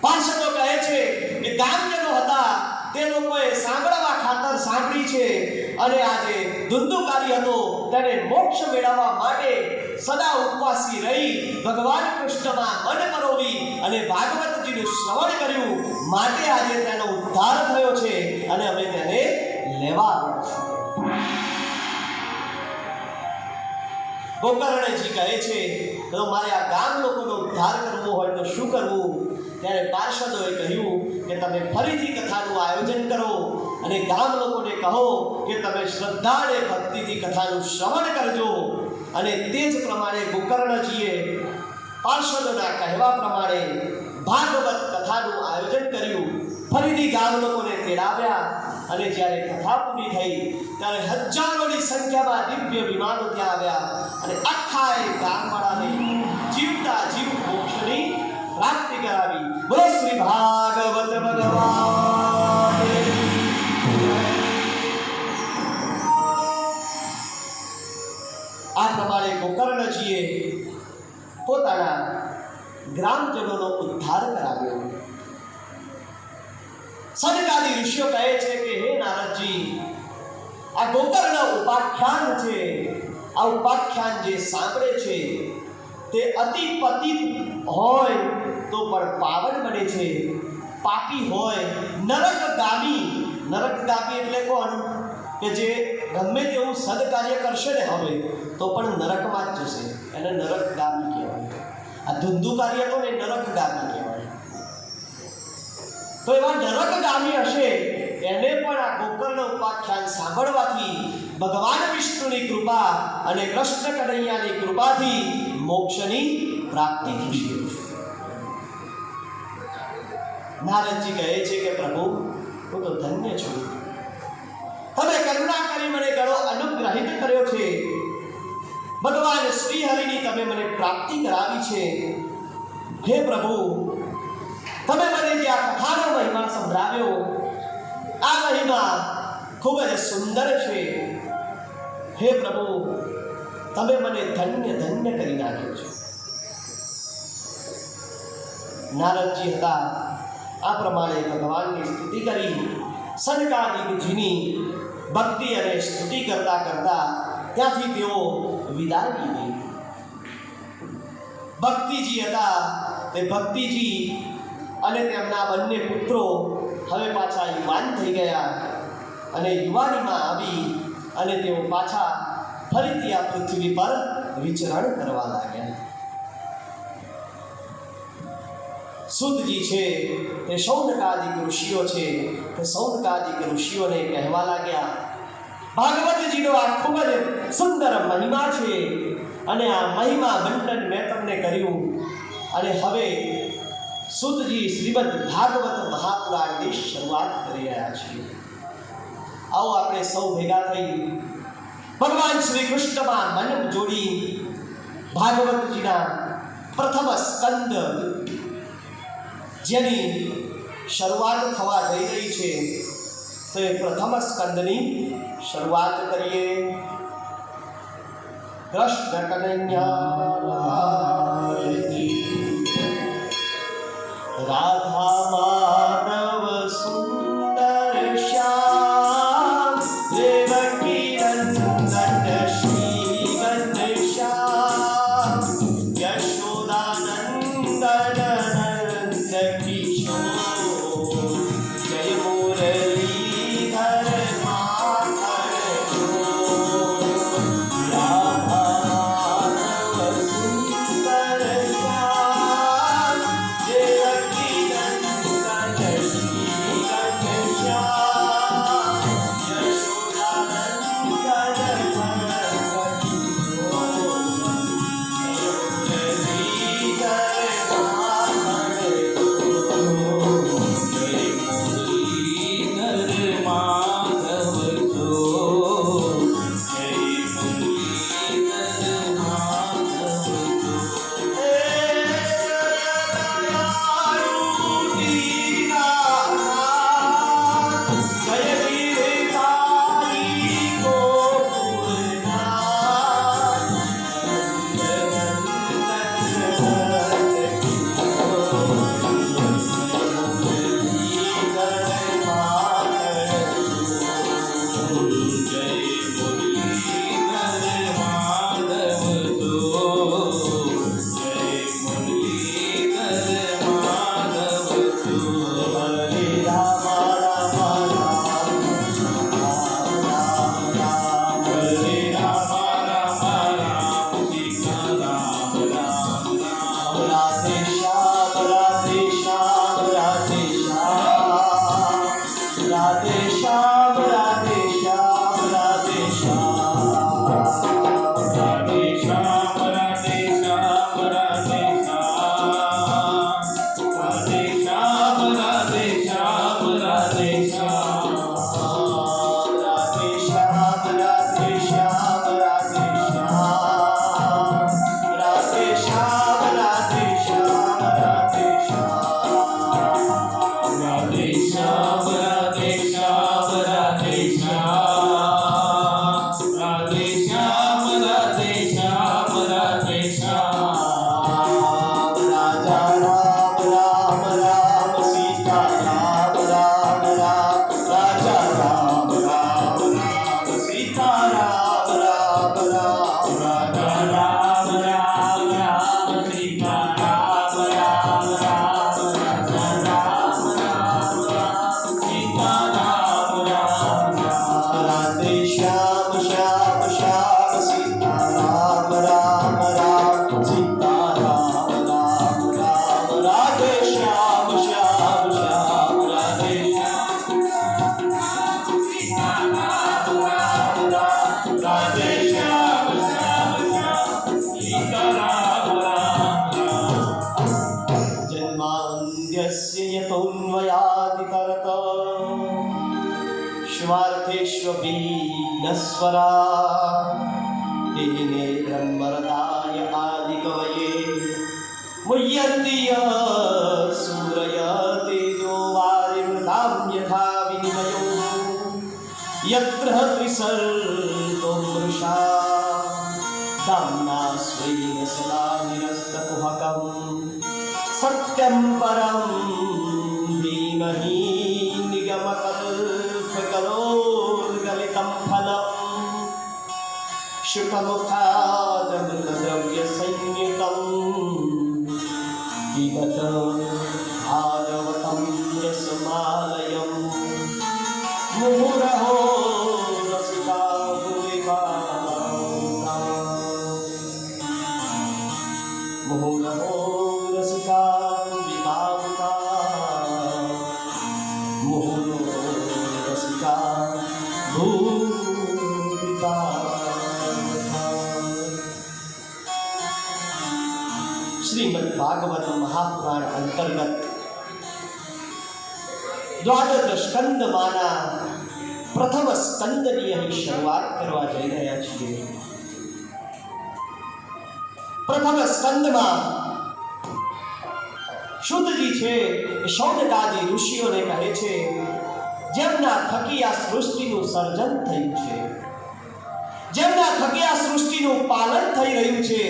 પાર્ષદો કહે છે કે ગામજનો હતા તે લોકોએ સાંભળવા ખાતર સાંભળી છે, અને આજે ધુંધુકારી હતો તેને મોક્ષ મેળવવા માટે સદા ઉપવાસી રહી ભગવાન કૃષ્ણમાં મન પરોવી અને ભાગવતજીનું શ્રવણ કર્યું, માટે આજે તેનો ઉદ્ધાર થયો છે અને અમે તેને લેવા આવ્યા છીએ. ગોકર્ણજી કહે છે તો મારે આ ગામ લોકોનો ઉદ્ધાર કરવો હોય તો શું કરવું? ત્યારે પાર્ષદોએ કહ્યું કે તમે ફરીથી કથાનું આયોજન કરો અને ગામ લોકોને કહો કે તમે શ્રદ્ધા અને ભક્તિથી કથાનું શ્રવણ કરજો. અને તે જ પ્રમાણે ગોકર્ણજીએ પાર્ષદોના કહેવા પ્રમાણે ભાગવત કથાનું આયોજન કર્યું. ફરીથી ગામ લોકોને તેડાવ્યા અને જ્યારે કથા પૂરી થઈ ત્યારે હજારોની સંખ્યામાં દિવ્ય વિમાનો ત્યાં આવ્યા અને આખા એ ગામવાળાને જીવતા જીવ મોક્ષની પ્રાપ્તિ કરાવી. બોલો શ્રી ભાગવત ભગવાન. આ પ્રમાણે ગોકર્ણજીએ પોતાના ગ્રામજનોનો ઉદ્ધાર કરાવ્યો. સનકાદી ઋષિઓ કહે છે કે હે નારદજી, આ ગોકર્ણ ઉપાખ્યાન છે, આ ઉપાખ્યાન જે સાંભળે છે તે અતિ પતિત હોય તો પણ પાવન બને છે, પાપી હોય નરકગામી. નરકગામી એટલે કોણ? કે જે ગમે તેવું સદકાર્ય કરશે ને હવે તો પણ નરકમાં જ જશે, એને નરકગામી કહેવાય. આ ધુંધુકારી હતો ને નરકગામી કહેવાય. તો એવા નરકગામી હશે એને પણ આ ગોકર્ણ ઉપાખ્યાન સાંભળવાથી ભગવાન વિષ્ણુની કૃપા અને કૃષ્ણ કનૈયાની કૃપાથી મોક્ષની પ્રાપ્તિ થશે. નારદજી કહે છે કે પ્રભુ, હું તો ધન્ય છું, તમે કરુણા કરી મને ઘણો અનુગ્રહિત કર્યો છે. ભગવાન શ્રી હરિની તમે મને પ્રાપ્તિ કરાવી છે. હે પ્રભુ, તમે મને જે આ કથાનો મહિમા સંભળાવ્યો, આ મહિમા ખૂબ જ સુંદર છે. હે પ્રભુ, તમે મને ધન્ય ધન્ય કરી નાખ્યો છે. નારદજી હતા આ પ્રમાણે ભગવાનની સ્તુતિ કરી. સનકાદિકજીની ભક્તિ અને સ્તુતિ કરતા કરતા ત્યાંથી તેઓ વિદાય લીધી. ભક્તિજી હતા તે ભક્તિજી અને તેમના બંને પુત્રો હવે પાછા યુવાન થઈ ગયા અને યુવાનીમાં આવી અને તેઓ પાછા ફરીથી આ પૃથ્વી પર વિચરણ કરવા લાગ્યા. સુતજી છે તે શૌનકાદિક ઋષિઓ છે તે શૌનકાદિક ઋષિઓને કહેવા લાગ્યા, ભાગવતજીનો આ ખૂબ જ સુંદર મહિમા છે અને આ મહિમા મંડન મેં તમને કર્યું અને હવે સુતજી શ્રીમદ ભાગવત મહાપુરાણની શરૂઆત કરી રહ્યા છીએ. આવો આપણે સૌ ભેગા થઈ ભગવાન શ્રી કૃષ્ણમાં મન જોડી ભાગવતજીના પ્રથમ સ્કંદ જેની શરૂઆત થવા જઈ રહી છે તો એ પ્રથમ સ્કંદની શરૂઆત કરીએ. કૃષ્ણ કનૈયા રાધા માધવ સુંદર શ્યામ દેવકી નંદન શ્રી ઘનશ્યામ યશોદાનંદન નંદ કિશોર જય મુરલીધર માધવ રાધા માધવ સુંદર શ્યામ દેવકી સીતારામ રામ રામ રાધે શ્યામ શ્યામ શ્યામ રાધે રાધે શ્યામ શ્યામ શ્યામ સીતારામ રામ રામ જન્માન્યસ્ય યતોન્વયાતિ તરત સ્વાર્થેષ્વપીનસ્વરા તેને બ્રહ્મરદાય આદિકવયે મુહ્યન્તિ સૂરય તેજો વારિમૃતામ યથા વિનિમયો યત્ર ત્રિસર્ગો મૃષા ધામ્ના સ્વેન સદા નિરસ્તકુહકં સત્યં પરમ ધીમહિ નિગમકલ્પકલોદ્ગલિतं ફલम् शुकमुखादमृतद्रव्यसंयुतं पिबत भागवतं रसमालयं मुहुरहो रसिका भुविभावता मुहुरहो रसिका भुविभावता मुहुरो रसिका श्रीमद् भागवत महापुराण अंतर्गत દ્વાદશ સ્કંદમાંના પ્રથમ સ્કંદની અહીં શરૂઆત કરવા જઈ રહ્યા છીએ. પ્રથમ સ્કંદમાં શુદ્ધજી છે એ શૌનકાદી ઋષિઓને કહે છે જેમના થકી આ સૃષ્ટિનું સર્જન થયું છે, જેમના થકી આ સૃષ્ટિનું પાલન થઈ રહ્યું છે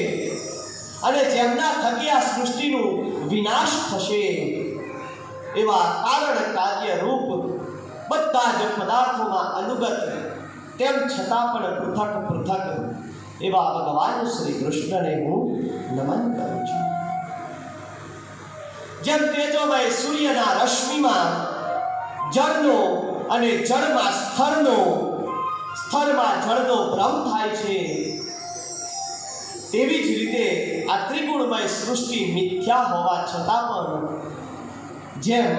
અને જેમના થકી આ સૃષ્ટિનું વિનાશ થશે એવા કારણ કાર્ય રૂપ બધા જ પદાર્થોમાં અનુગત તેમ છતાં પણ પૃથક પૃથક એવા ભગવાન શ્રી કૃષ્ણને હું નમન કરું છું. જેમ તેજોમય સૂર્યના રશ્મિમાં જળનો અને જળમાં સ્થળનો, સ્થળમાં જળનો ભ્રમ થાય છે, તેવી જ રીતે આ ત્રિગુણમય સૃષ્ટિ મિથ્યા હોવા છતાં પણ જેમ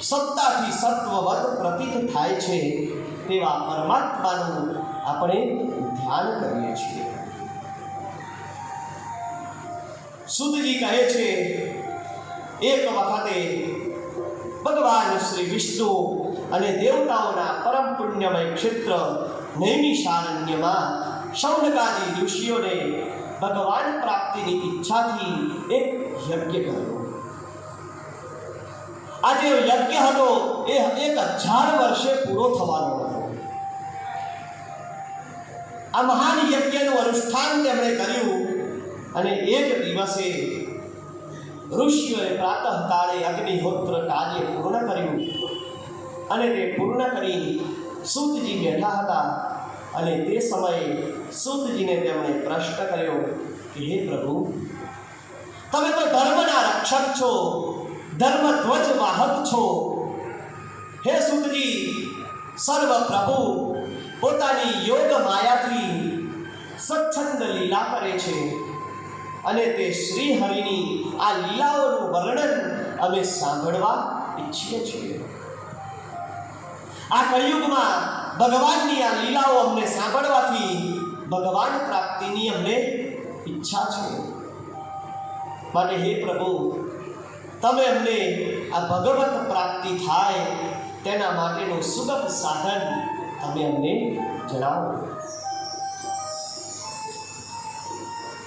સત્તાથી સત્વવત પ્રતીત થાય છે તેવા પરમાત્માનું આપણે ધ્યાન કરીએ છીએ. સુદજી કહે છે એક વખતે ભગવાન શ્રી વિષ્ણુ અને દેવતાઓના પરમ પુણ્યમય ક્ષેત્ર નૈમિષારણ્યમાં શૌનકાદી ઋષિઓને ભગવાન પ્રાપ્તિની ઈચ્છાથી એક યજ્ઞ કર્યો. આ જે યજ્ઞ હતો એ 1000 વર્ષે પૂરો થવાનો હતો. આ મહાન યજ્ઞનું અનુષ્ઠાન તેમણે કર્યું અને એક દિવસે ઋષિઓએ પ્રાતઃકાળે અગ્નિહોત્ર કાર્ય પૂર્ણ કર્યું અને તે પૂર્ણ કરી સૂતજી બેઠા હતા અને તે સમયે સૂતજીને તેમણે પ્રશ્ન કર્યો કે હે પ્રભુ, તમે તો ધર્મના રક્ષક છો, ધર્મ ધ્વજ વાહક છો. હે સૂતજી, સર્વ પ્રભુ પોતાની યોગ માયાથી સ્વચ્છંદ લીલા કરે છે અને તે શ્રી હરિની આ લીલાઓનું વર્ણન અમે સાંભળવા ઈચ્છીએ છીએ. આ કળિયુગમાં ભગવાનની આ લીલાઓ અમને સાંભળવાથી ભગવાન પ્રાપ્તિની અમને ઈચ્છા છે. માટે હે પ્રભુ, તમે અમને આ ભગવત પ્રાપ્તિ થાય તેના માટેનું સુગમ સાધન તમે અમને જણાવો.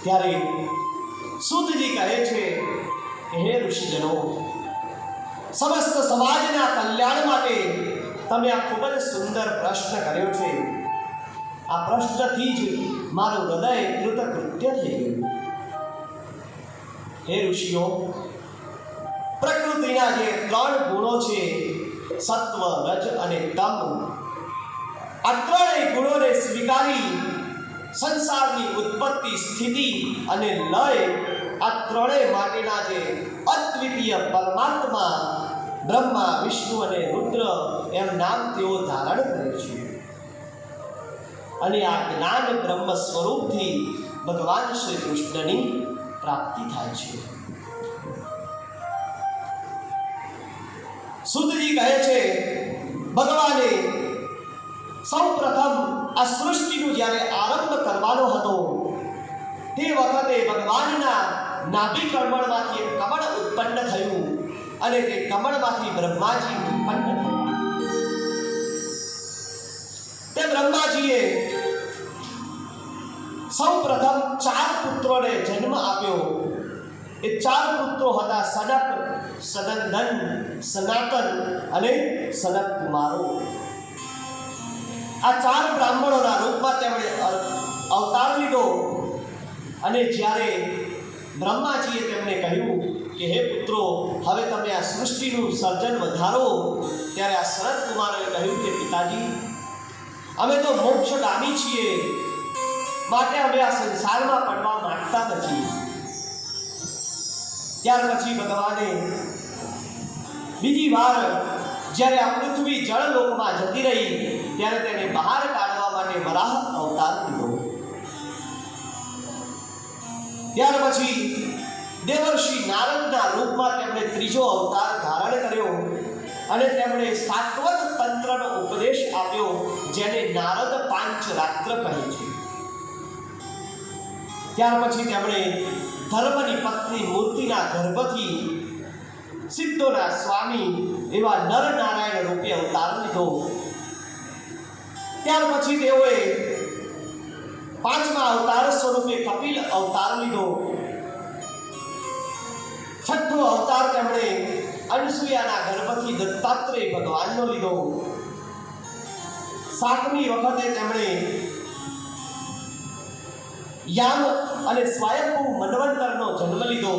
ત્યારે સૂતજી કહે છે કે હે ઋષિજનો, સમસ્ત સમાજના કલ્યાણ માટે તમે આ ખૂબ જ સુંદર પ્રશ્ન કર્યો છે. આ પ્રશ્નથી જ મારું હૃદય કૃતકૃત્ય થઈ ગયું. હે ઋષિઓ, પ્રકૃતિના જે 3 ગુણો છે, સત્વ, રજ અને તમ, આ 3 ગુણોને સ્વીકારી સંસારની ઉત્પત્તિ, સ્થિતિ અને લય, આ 3 માટેના જે અદ્વિતીય પરમાત્મા બ્રહ્મા, વિષ્ણુ અને રુદ્ર એમ નામ તેઓ ધારણ કરે છે. અને આ જ્ઞાન બ્રહ્મ સ્વરૂપથી ભગવાન શ્રી કૃષ્ણની પ્રાપ્તિ થાય છે. સુતજી કહે છે ભગવાને સૌ પ્રથમ આ સૃષ્ટિનો જ્યારે આરંભ કરવાનો હતો તે વખતે ભગવાનના નાભી કમળમાંથી એક કમળ ઉત્પન્ન થયું અને તે કમળમાંથી બ્રહ્માજી ઉત્પન્ન થયા. તે બ્રહ્માજીએ સૌ પ્રથમ 4 પુત્રોને જન્મ આપ્યો. એ 4 પુત્રો હતા સનક, સનંદન, સનાતન અને સનત કુમારો. આ 4 બ્રાહ્મણોના રૂપમાં તેમણે અવતાર લીધો અને જ્યારે બ્રહ્માજીએ તેમને કહ્યું કે હે પુત્રો, હવે તમે આ સૃષ્ટિનું સર્જન વધારો, ત્યારે આ સનત કુમારોએ કહ્યું કે પિતાજી, અમે તો મોક્ષગામી છીએ, માટે અમે આ સંસારમાં પડવા માંગતા નથી. ત્યાર પછી ભગવાને બીજી વાર જ્યારે આ પૃથ્વી જળલોકમાં જતી રહી ત્યારે તેને બહાર કાઢવા માટે વરાહ અવતાર લીધો. ત્યાર પછી દેવર્ષિ નારદના રૂપમાં તેમણે ત્રીજો અવતાર ધારણ કર્યો અને તેમણે સાત્વત તંત્રનો ઉપદેશ આપ્યો, જેને નારદ પાંચરાત્ર કહે છે. ત્યાર પછી તેમણે ધર્મની પત્ની મૂર્તિના ગર્ભથી સિદ્ધોના સ્વામી એવા નર નારાયણ રૂપે અવતાર લીધો. ત્યાર પછી તેઓએ 5મા અવતાર સ્વરૂપે કપિલ અવતાર લીધો. 6થો અવતાર તેમણે અનસુયાના ગર્ભથી દત્તાત્રેય ભગવાનનો લીધો. 7મી વખતે તેમણે યામ અને સ્વયંભૂ મન્વંતરનો જન્મ લીધો.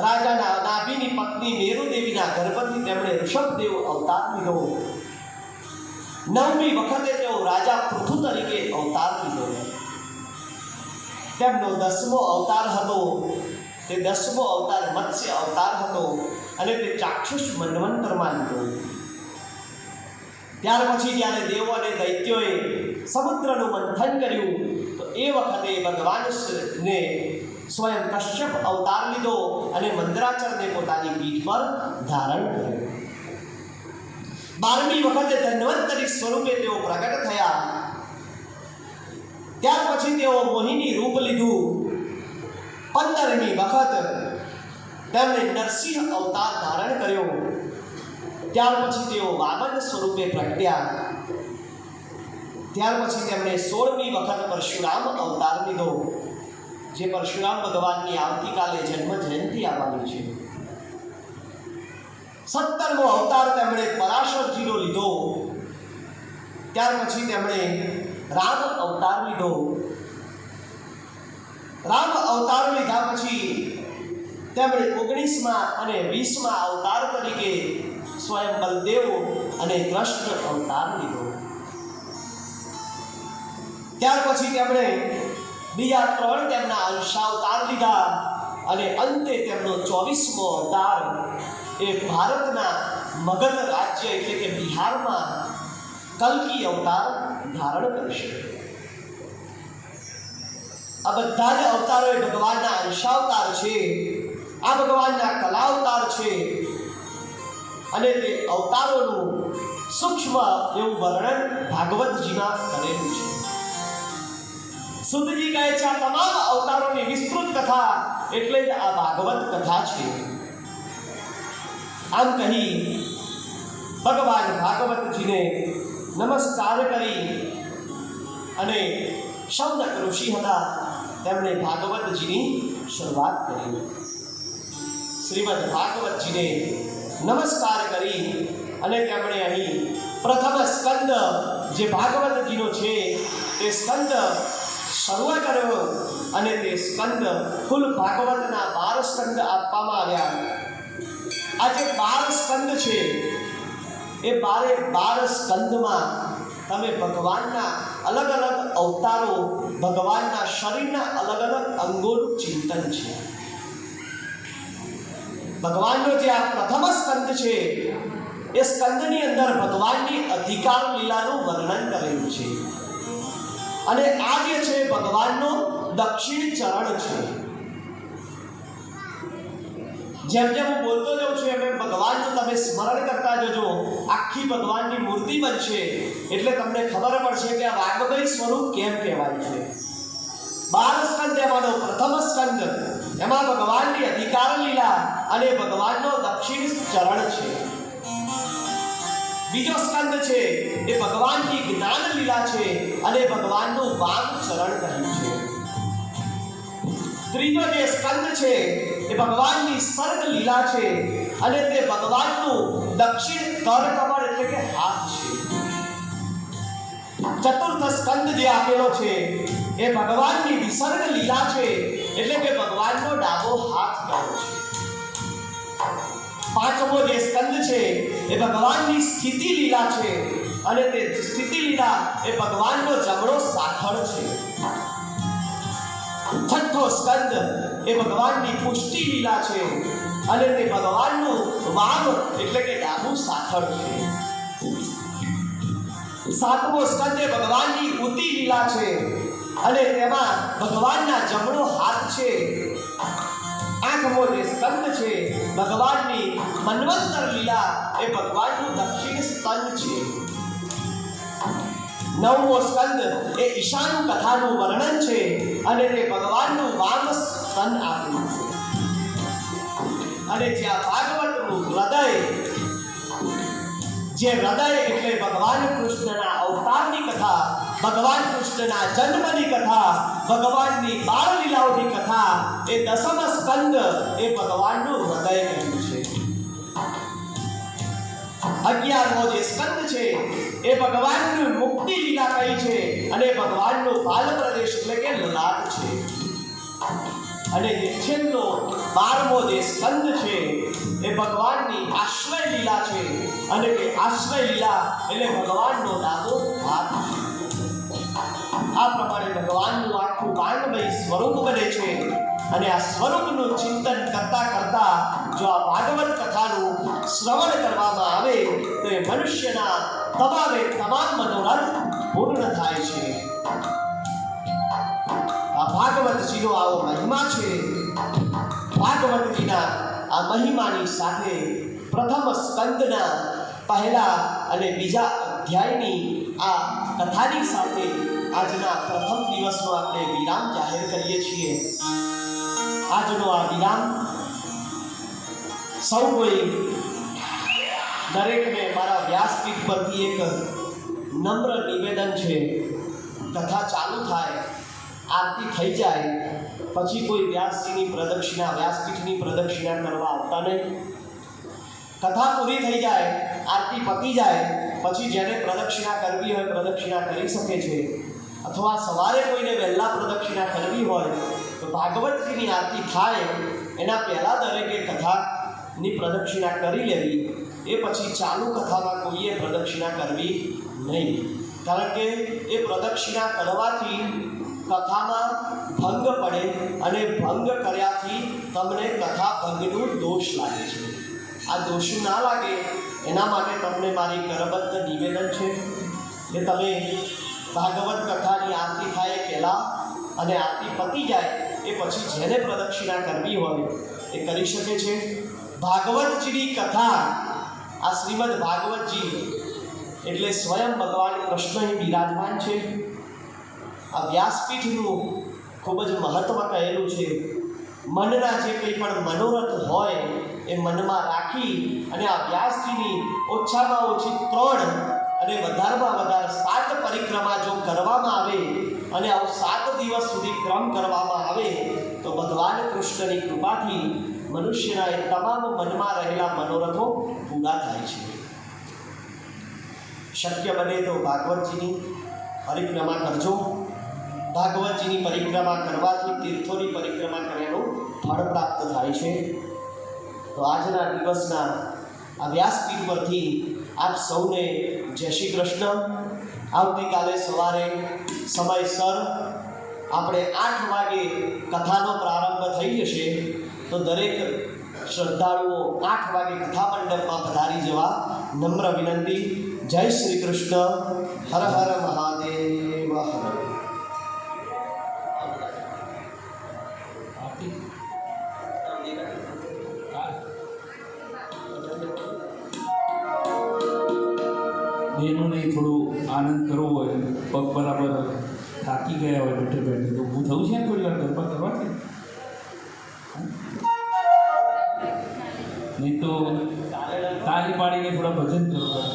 રાજાના નાભીની પત્ની મેરુદેવીના ગર્ભથી તેમણે ઋષભદેવ અવતાર લીધો. 9મી વખતે તેઓ રાજા પૃથુ તરીકે અવતાર લીધો. તેમનો 10મો અવતાર હતો, તે 10મો અવતાર મત્સ્ય અવતાર હતો અને તે ચાક્ષુષ મન્વંતરમાં લીધો. ત્યાર પછી જ્યારે દેવો અને દૈત્યોએ સમુદ્રનું મંથન કર્યું તો એ વખતે ભગવાનને સ્વયં કશ્યપ અવતાર લીધો અને મંદરાચરને પોતાની પીઠ પર ધારણ કર્યો. 12મી વખતે ધન્વંતરી સ્વરૂપે તેઓ પ્રગટ થયા. ત્યાર પછી તેઓ મોહિની રૂપ લીધું. 15મી વખત તેમણે નરસિંહ અવતાર ધારણ કર્યો. ત્યાર પછી તેઓ વામન સ્વરૂપે પ્રગટ્યા. ત્યાર પછી તેમણે 16મી વખત પરશુરામ અવતાર લીધો, જે પરશુરામ ભગવાનની આવતીકાલે જન્મ જયંતિ આવવાની છે. 17મો અવતાર તેમણે પરાશરજીનો લીધો. ત્યાર પછી તેમણે રામ અવતાર લીધો. રામ અવતાર લીધા પછી તેમણે 19મા અને 20મા અવતાર તરીકે સ્વયં બલદેવ અને કૃષ્ણ અવતાર લીધો. ત્યાર પછી તેમણે બીજા 3 તેમના અંશાવતાર લીધા અને અંતે તેમનો 24મો અવતાર એ ભારતના મગધ રાજ્ય એટલે કે બિહારમાં કલ્કી અવતાર ધારણ કરશે. આ બધા જ અવતારો એ ભગવાનના અંશાવતાર છે. આ ભગવાનના કલાવતાર છે અને તે અવતારોનું સૂક્ષ્મ એવું વર્ણન ભાગવતજીમાં કરેલું છે. સુતજી કહે છે આ તમામ અવતારોની વિસ્તૃત કથા એટલે જ આ ભાગવત કથા છે. આમ કહી ભગવાન ભાગવતજીને નમસ્કાર કરી અને શૌનક ઋષિ હતા તેમણે ભાગવતજીની શરૂઆત કરી. શ્રીમદ ભાગવતજીને નમસ્કાર કરી અને તેમણે અહીં પ્રથમ સ્કંદ જે ભાગવતજીનો છે તે સ્કંદ શરૂ કર્યો અને તે સ્કંદ કુલ ભાગવતના 12 સ્કંદ આપવામાં આવ્યા. આ જે 12 સ્કંદ છે એ 12 સ્કંદમાં તમે ભગવાનના અલગ અલગ અવતારો, ભગવાનના શરીરના અલગ અલગ અંગોનું ચિંતન છે. ભગવાનનો જે આ પ્રથમ સ્કંદ છે એ સ્કંદની અંદર ભગવાનની અધિકાર લીલાનું વર્ણન કરેલું છે અને આ જે છે ભગવાનનો દક્ષિણ ચરણ છે. જેમ જેમ હું બોલતો જાઉં છું એમ એમ ભગવાનનું તમે સ્મરણ કરતા જજો, આખી ભગવાનની મૂર્તિ બનશે એટલે તમને ખબર પડશે કે આ વાગ્મય સ્વરૂપ કેમ કહેવાય છે. 12 સ્કંદ એમાંનો પ્રથમ સ્કંદ, એમાં ભગવાનની અધિકાર લીલા અને ભગવાનનો દક્ષિણ ચરણ છે. બીજો સ્કંદ છે એ ભગવાનની જ્ઞાન લીલા છે અને ભગવાનનું વામ ચરણ કહ્યું છે. ત્રીજો જે સ્કંદ છે એ ભગવાનની સર્ગ લીલા છે અને તે ભગવાનનું દક્ષિણ કર કમળ એટલે કે હાથ છે. ચતુર્થ સ્કંદ જે આપેલો છે એ ભગવાનની વિસર્ગ લીલા છે એટલે કે ભગવાનનો ડાબો હાથ કહ્યો છે. પાંચમો જે સ્કંદ છે એ ભગવાનની સ્થિતિ લીલા છે અને તે સ્થિતિ લીલા એ ભગવાનનો જમણો સાથળ છે. છઠ્ઠો સ્કંદ એ ભગવાનની પુષ્ટિ લીલા છે અને તે ભગવાનનું વામ એટલે કે ડાબું સાથળ છે. સાતમો સ્કંદ એ ભગવાનની ઉતિ લીલા છે અને તેમાં ભગવાનના જમણો હાથ છે. આઠમો જે સ્કંદ છે ભગવાનની મન્વંતર લીલા એ ભગવાનનું દક્ષિણ સ્તન છે. નવમો સ્કંદ એ ઈશાન કથાનું વર્ણન છે અને તે ભગવાનનું વામ સ્તન આપ્યું છે. અને જ્યાં ભાગવતનું હૃદય, જે હૃદય એટલે ભગવાન કૃષ્ણના અવતારની કથા, ભગવાન કૃષ્ણના જન્મની કથા, ભગવાનની બાળ લીલાઓની કથા, એ દસમ સ્કંદ એ ભગવાનનું હૃદય કહ્યું છે. 11મો જે સ્કંદ છે એ ભગવાનની મુક્તિ લીલા કહી છે અને ભગવાનનો બાલ પ્રદેશ એટલે કે લલાટ છે. અને જે છેલ્લો 12મો જે સ્કંદ છે એ ભગવાનની આશ્રય લીલા છે અને કે આશ્રય લીલા એટલે ભગવાનનો ડાબો હાથ છે. આ પ્રમાણે ભગવાનનું આખું વાંગમય સ્વરૂપ બને છે અને આ સ્વરૂપનું ચિંતન કરતા કરતા જો આ ભાગવત કથાનું શ્રવણ કરવામાં આવે તો એ મનુષ્યના તમામ મનોરથ પૂર્ણ થાય છે. આ ભાગવતજીનો આવો મહિમા છે. ભાગવતજીના આ મહિમાની સાથે પ્રથમ સ્કંદના પહેલા અને બીજા અધ્યાયની આ કથાની સાથે આજના પ્રથમ દિવસનો આપણે વિરામ જાહેર કરીએ છીએ. આજનો આ વિરામ સૌ કોઈ દરેકને મારા વ્યાસપીઠ પરથી એક નમ્ર નિવેદન છે. કથા ચાલુ થાય, આરતી થઈ જાય પછી કોઈ વ્યાસજીની પ્રદક્ષિણા, વ્યાસપીઠની પ્રદક્ષિણા કરવા આવતા નહીં. કથા પૂરી થઈ જાય, આરતી પતી જાય પછી જેને પ્રદક્ષિણા કરવી હોય પ્રદક્ષિણા કરી શકે છે. અથવા સવારે કોઈને વહેલા પ્રદક્ષિણા કરવી હોય તો ભાગવતજીની આરતી થાય એના પહેલાં દરેકે કથાની પ્રદક્ષિણા કરી લેવી. એ પછી ચાલુ કથામાં કોઈએ પ્રદક્ષિણા કરવી નહીં, કારણ કે એ પ્રદક્ષિણા કરવાથી કથામાં ભંગ પડે અને ભંગ કર્યાથી તમને કથા ભંગનું દોષ લાગે છે. આ દોષ ના લાગે એના માટે તમને મારી કરબદ્ધ નિવેદન છે કે તમે ભાગવત કથાની આરતી થાય પહેલાં અને આરતી પતી જાય એ પછી જેને પ્રદક્ષિણા કરવી હોય એ કરી શકે છે. ભાગવતજીની કથા, આ શ્રીમદ ભાગવતજી એટલે સ્વયં ભગવાન કૃષ્ણ અહીં બિરાજમાન છે. આ વ્યાસપીઠનું ખૂબ જ મહત્ત્વ કહેલું છે. મનના જે કંઈ પણ મનોરથ હોય એ મનમાં રાખી અને આ વ્યાસજીની ઓછામાં ઓછી 3 અને વધારમાં વધારે 7 પરિક્રમા જો કરવામાં આવે અને આવું 7 દિવસ સુધી ક્રમ કરવામાં આવે તો ભગવાન કૃષ્ણની કૃપાથી મનુષ્યના એ તમામ મનમાં રહેલા મનોરથો પૂરા થાય છે. શક્ય બને તો ભાગવતજીની પરિક્રમા કરજો. ભાગવતજીની પરિક્રમા કરવાથી તીર્થોની પરિક્રમા કર્યાનું ફળ પ્રાપ્ત થાય છે. તો આજના દિવસના આ વ્યાસપીઠ પરથી આપ સૌને જય શ્રી કૃષ્ણ. આવતીકાલે સવારે સમયસર આપણે 8 વાગે કથાનો પ્રારંભ થઈ જશે. તો દરેક શ્રદ્ધાળુઓ 8 વાગે કથા મંડપમાં પધારી જવા નમ્ર વિનંતી. જય શ્રી કૃષ્ણ. હર હર મહાદેવ. હર. આરતી એનું નહીં થોડું આનંદ કરવો હોય પગ બરાબર થાકી ગયા હોય બેઠે બેઠે તો ઊભું થવું છે ને થોડી વાર ગરબા કરવાથી નહીં તો તાળી પાડીને થોડા ભજન કરવા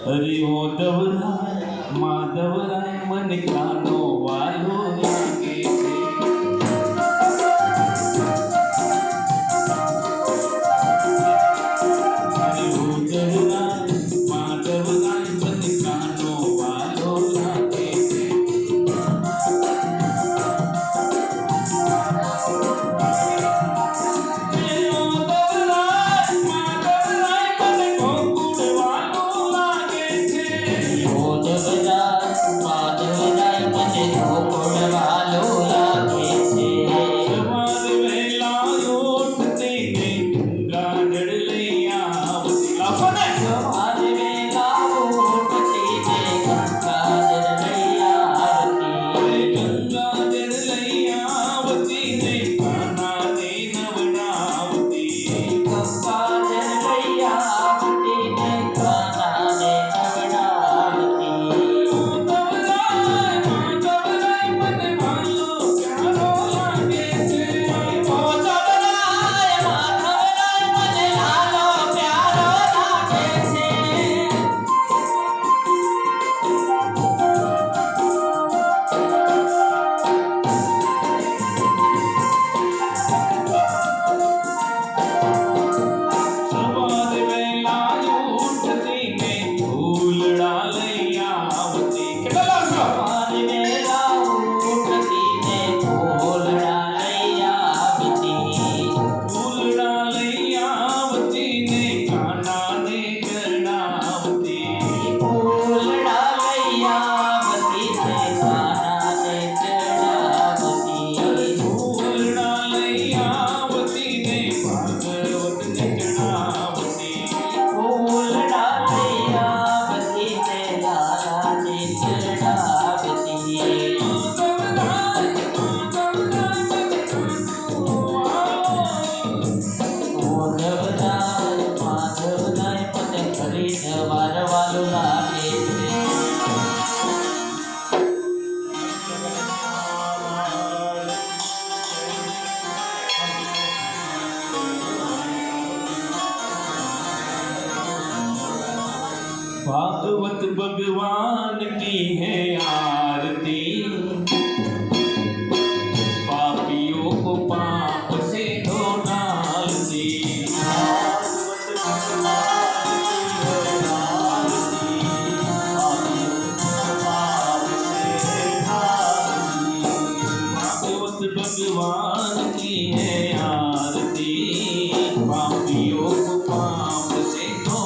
હરિ દવરાય માધવરાય મન કાનો વાલો લાગે છે भागवत भगवान की है आरती पापियों को पाप से धो डालती भागवत भगवान की है आरती पापियों को पाप से धो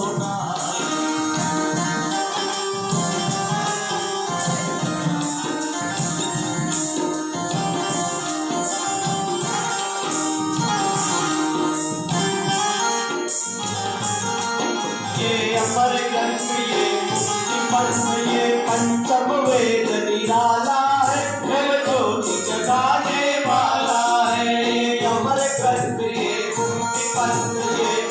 अमर ग्रंथ ये पंचम वेद निराला है जग ज्योति जगाने वाला है अमर ग्रंथ ये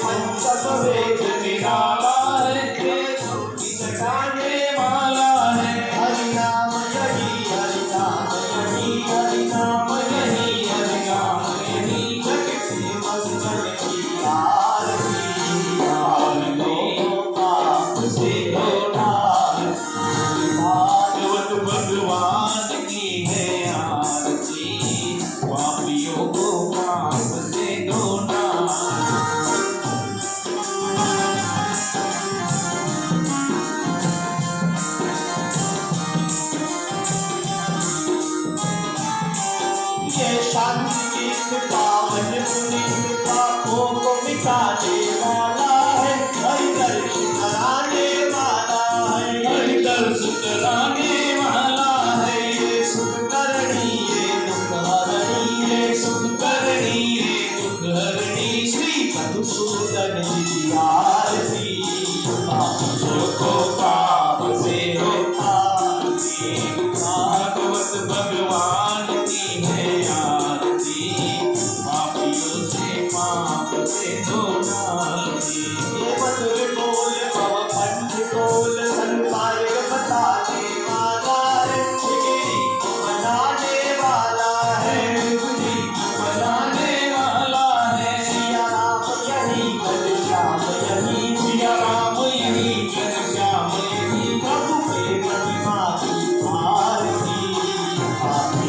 पंचम वेद निराला है जग ज्योति जगाने वाला है हरि नाम यही हरि नाम यही हरि नाम यही हरि नाम यही जग के मंगल की आरती से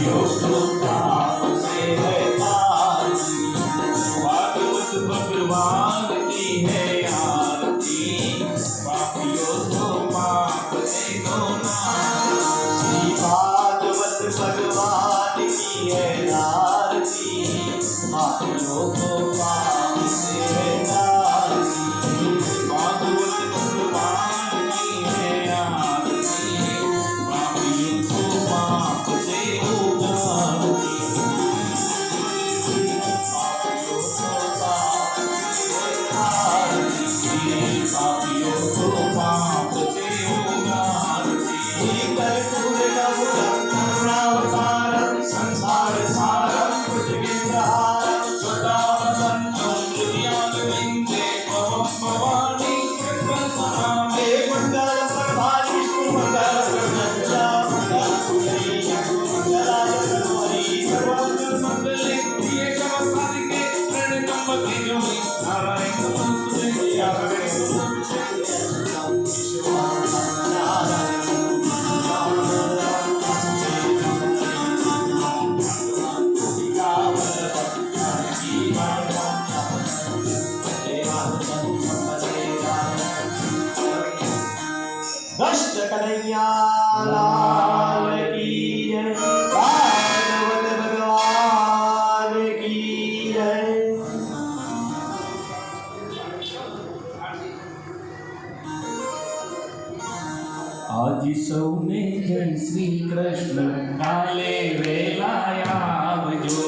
पापियों को पाप से है तारती। भागवत भगवान की है आरती, पापियों को पाप से दो नारती। भागवत भगवान की है आरती, पापियों को पाप से है तारती। भागवत भगवान की है आरती, पापियों को पाप से उगारती। पापियों को पाप से है तारती। पापियों को पाप से उगारती। कर्पूर गौरम करुणावतारम संसार सारम भुजगेन्द्रहारम सदावसन्तं हृदयारविन्दे भवं भवानी कृष्णस्मरामि। हे मङ्गलप्रभाय विष्णुमङ्गलप्रदज्जा मङ्गलपुण्डरीकमङ्गलाय सर्वहरि सर्वमङ्गले प्रिये सर्वसाधिके प्रणतम्बके योनि नारायण नमोस्तुते। कृष्ण कन्हैया लाल की जय, भागवत भगवान की जय। आज સૌને જય શ્રી કૃષ્ણ, કાલે વેલાય આવજો।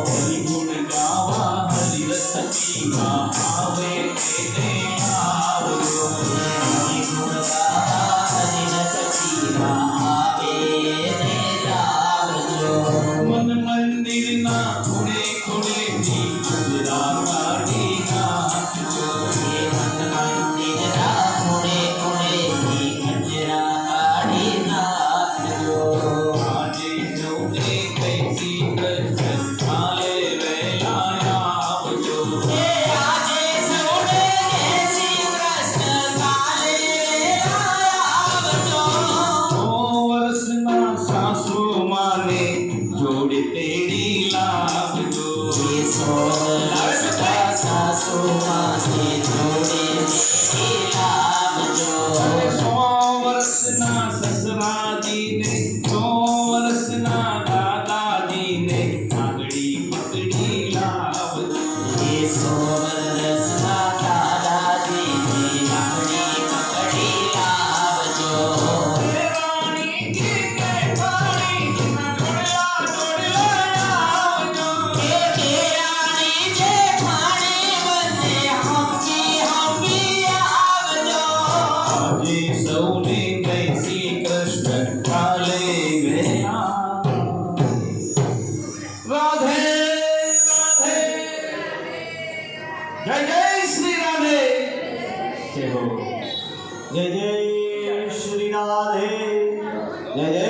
હરિ ગુણ ગાવા હરિ રસ પીવા આવે તેને આવજો। હરિ ગુણ ગાવા હરિ રસ પીવા આવે તેને આવજો। મન મંદિરના ખૂણે ખૂણેથી ઉજળા કાઢી નાખજો। મન મંદિરના ખૂણે ખૂણેથી ઉજળા કાઢી નાખજો। આજે સૌને જય શ્રી કૃષ્ણ, કાલે વેલાય આવજો। આજે સૌને જય શ્રી કૃષ્ણ, કાલે વેલાય આવજો। 100 વર્ષના સાસુ માને જોડે તેડી લાવજો। 100 વર્ષના સાસુ માને જોડે તેડી લાવજો। 100 વર્ષના સસરાજીને, 100 વર્ષના દાદાજીને આંગળી પકડી લાવજો। 100 વર્ષના દાદાજીને આંગળી પકડી લાવજો। રાણી કે જેઠાણી જોડલા જોડલા આવજો। રાણી જેઠાણી બંને હમજી હમજી આવજો। આજે સૌને જય શ્રી કૃષ્ણ, કાલે વેલા રાધે રાધે। જય જય શ્રી રાધે। જય હો। जय जय श्री राधे, जय जय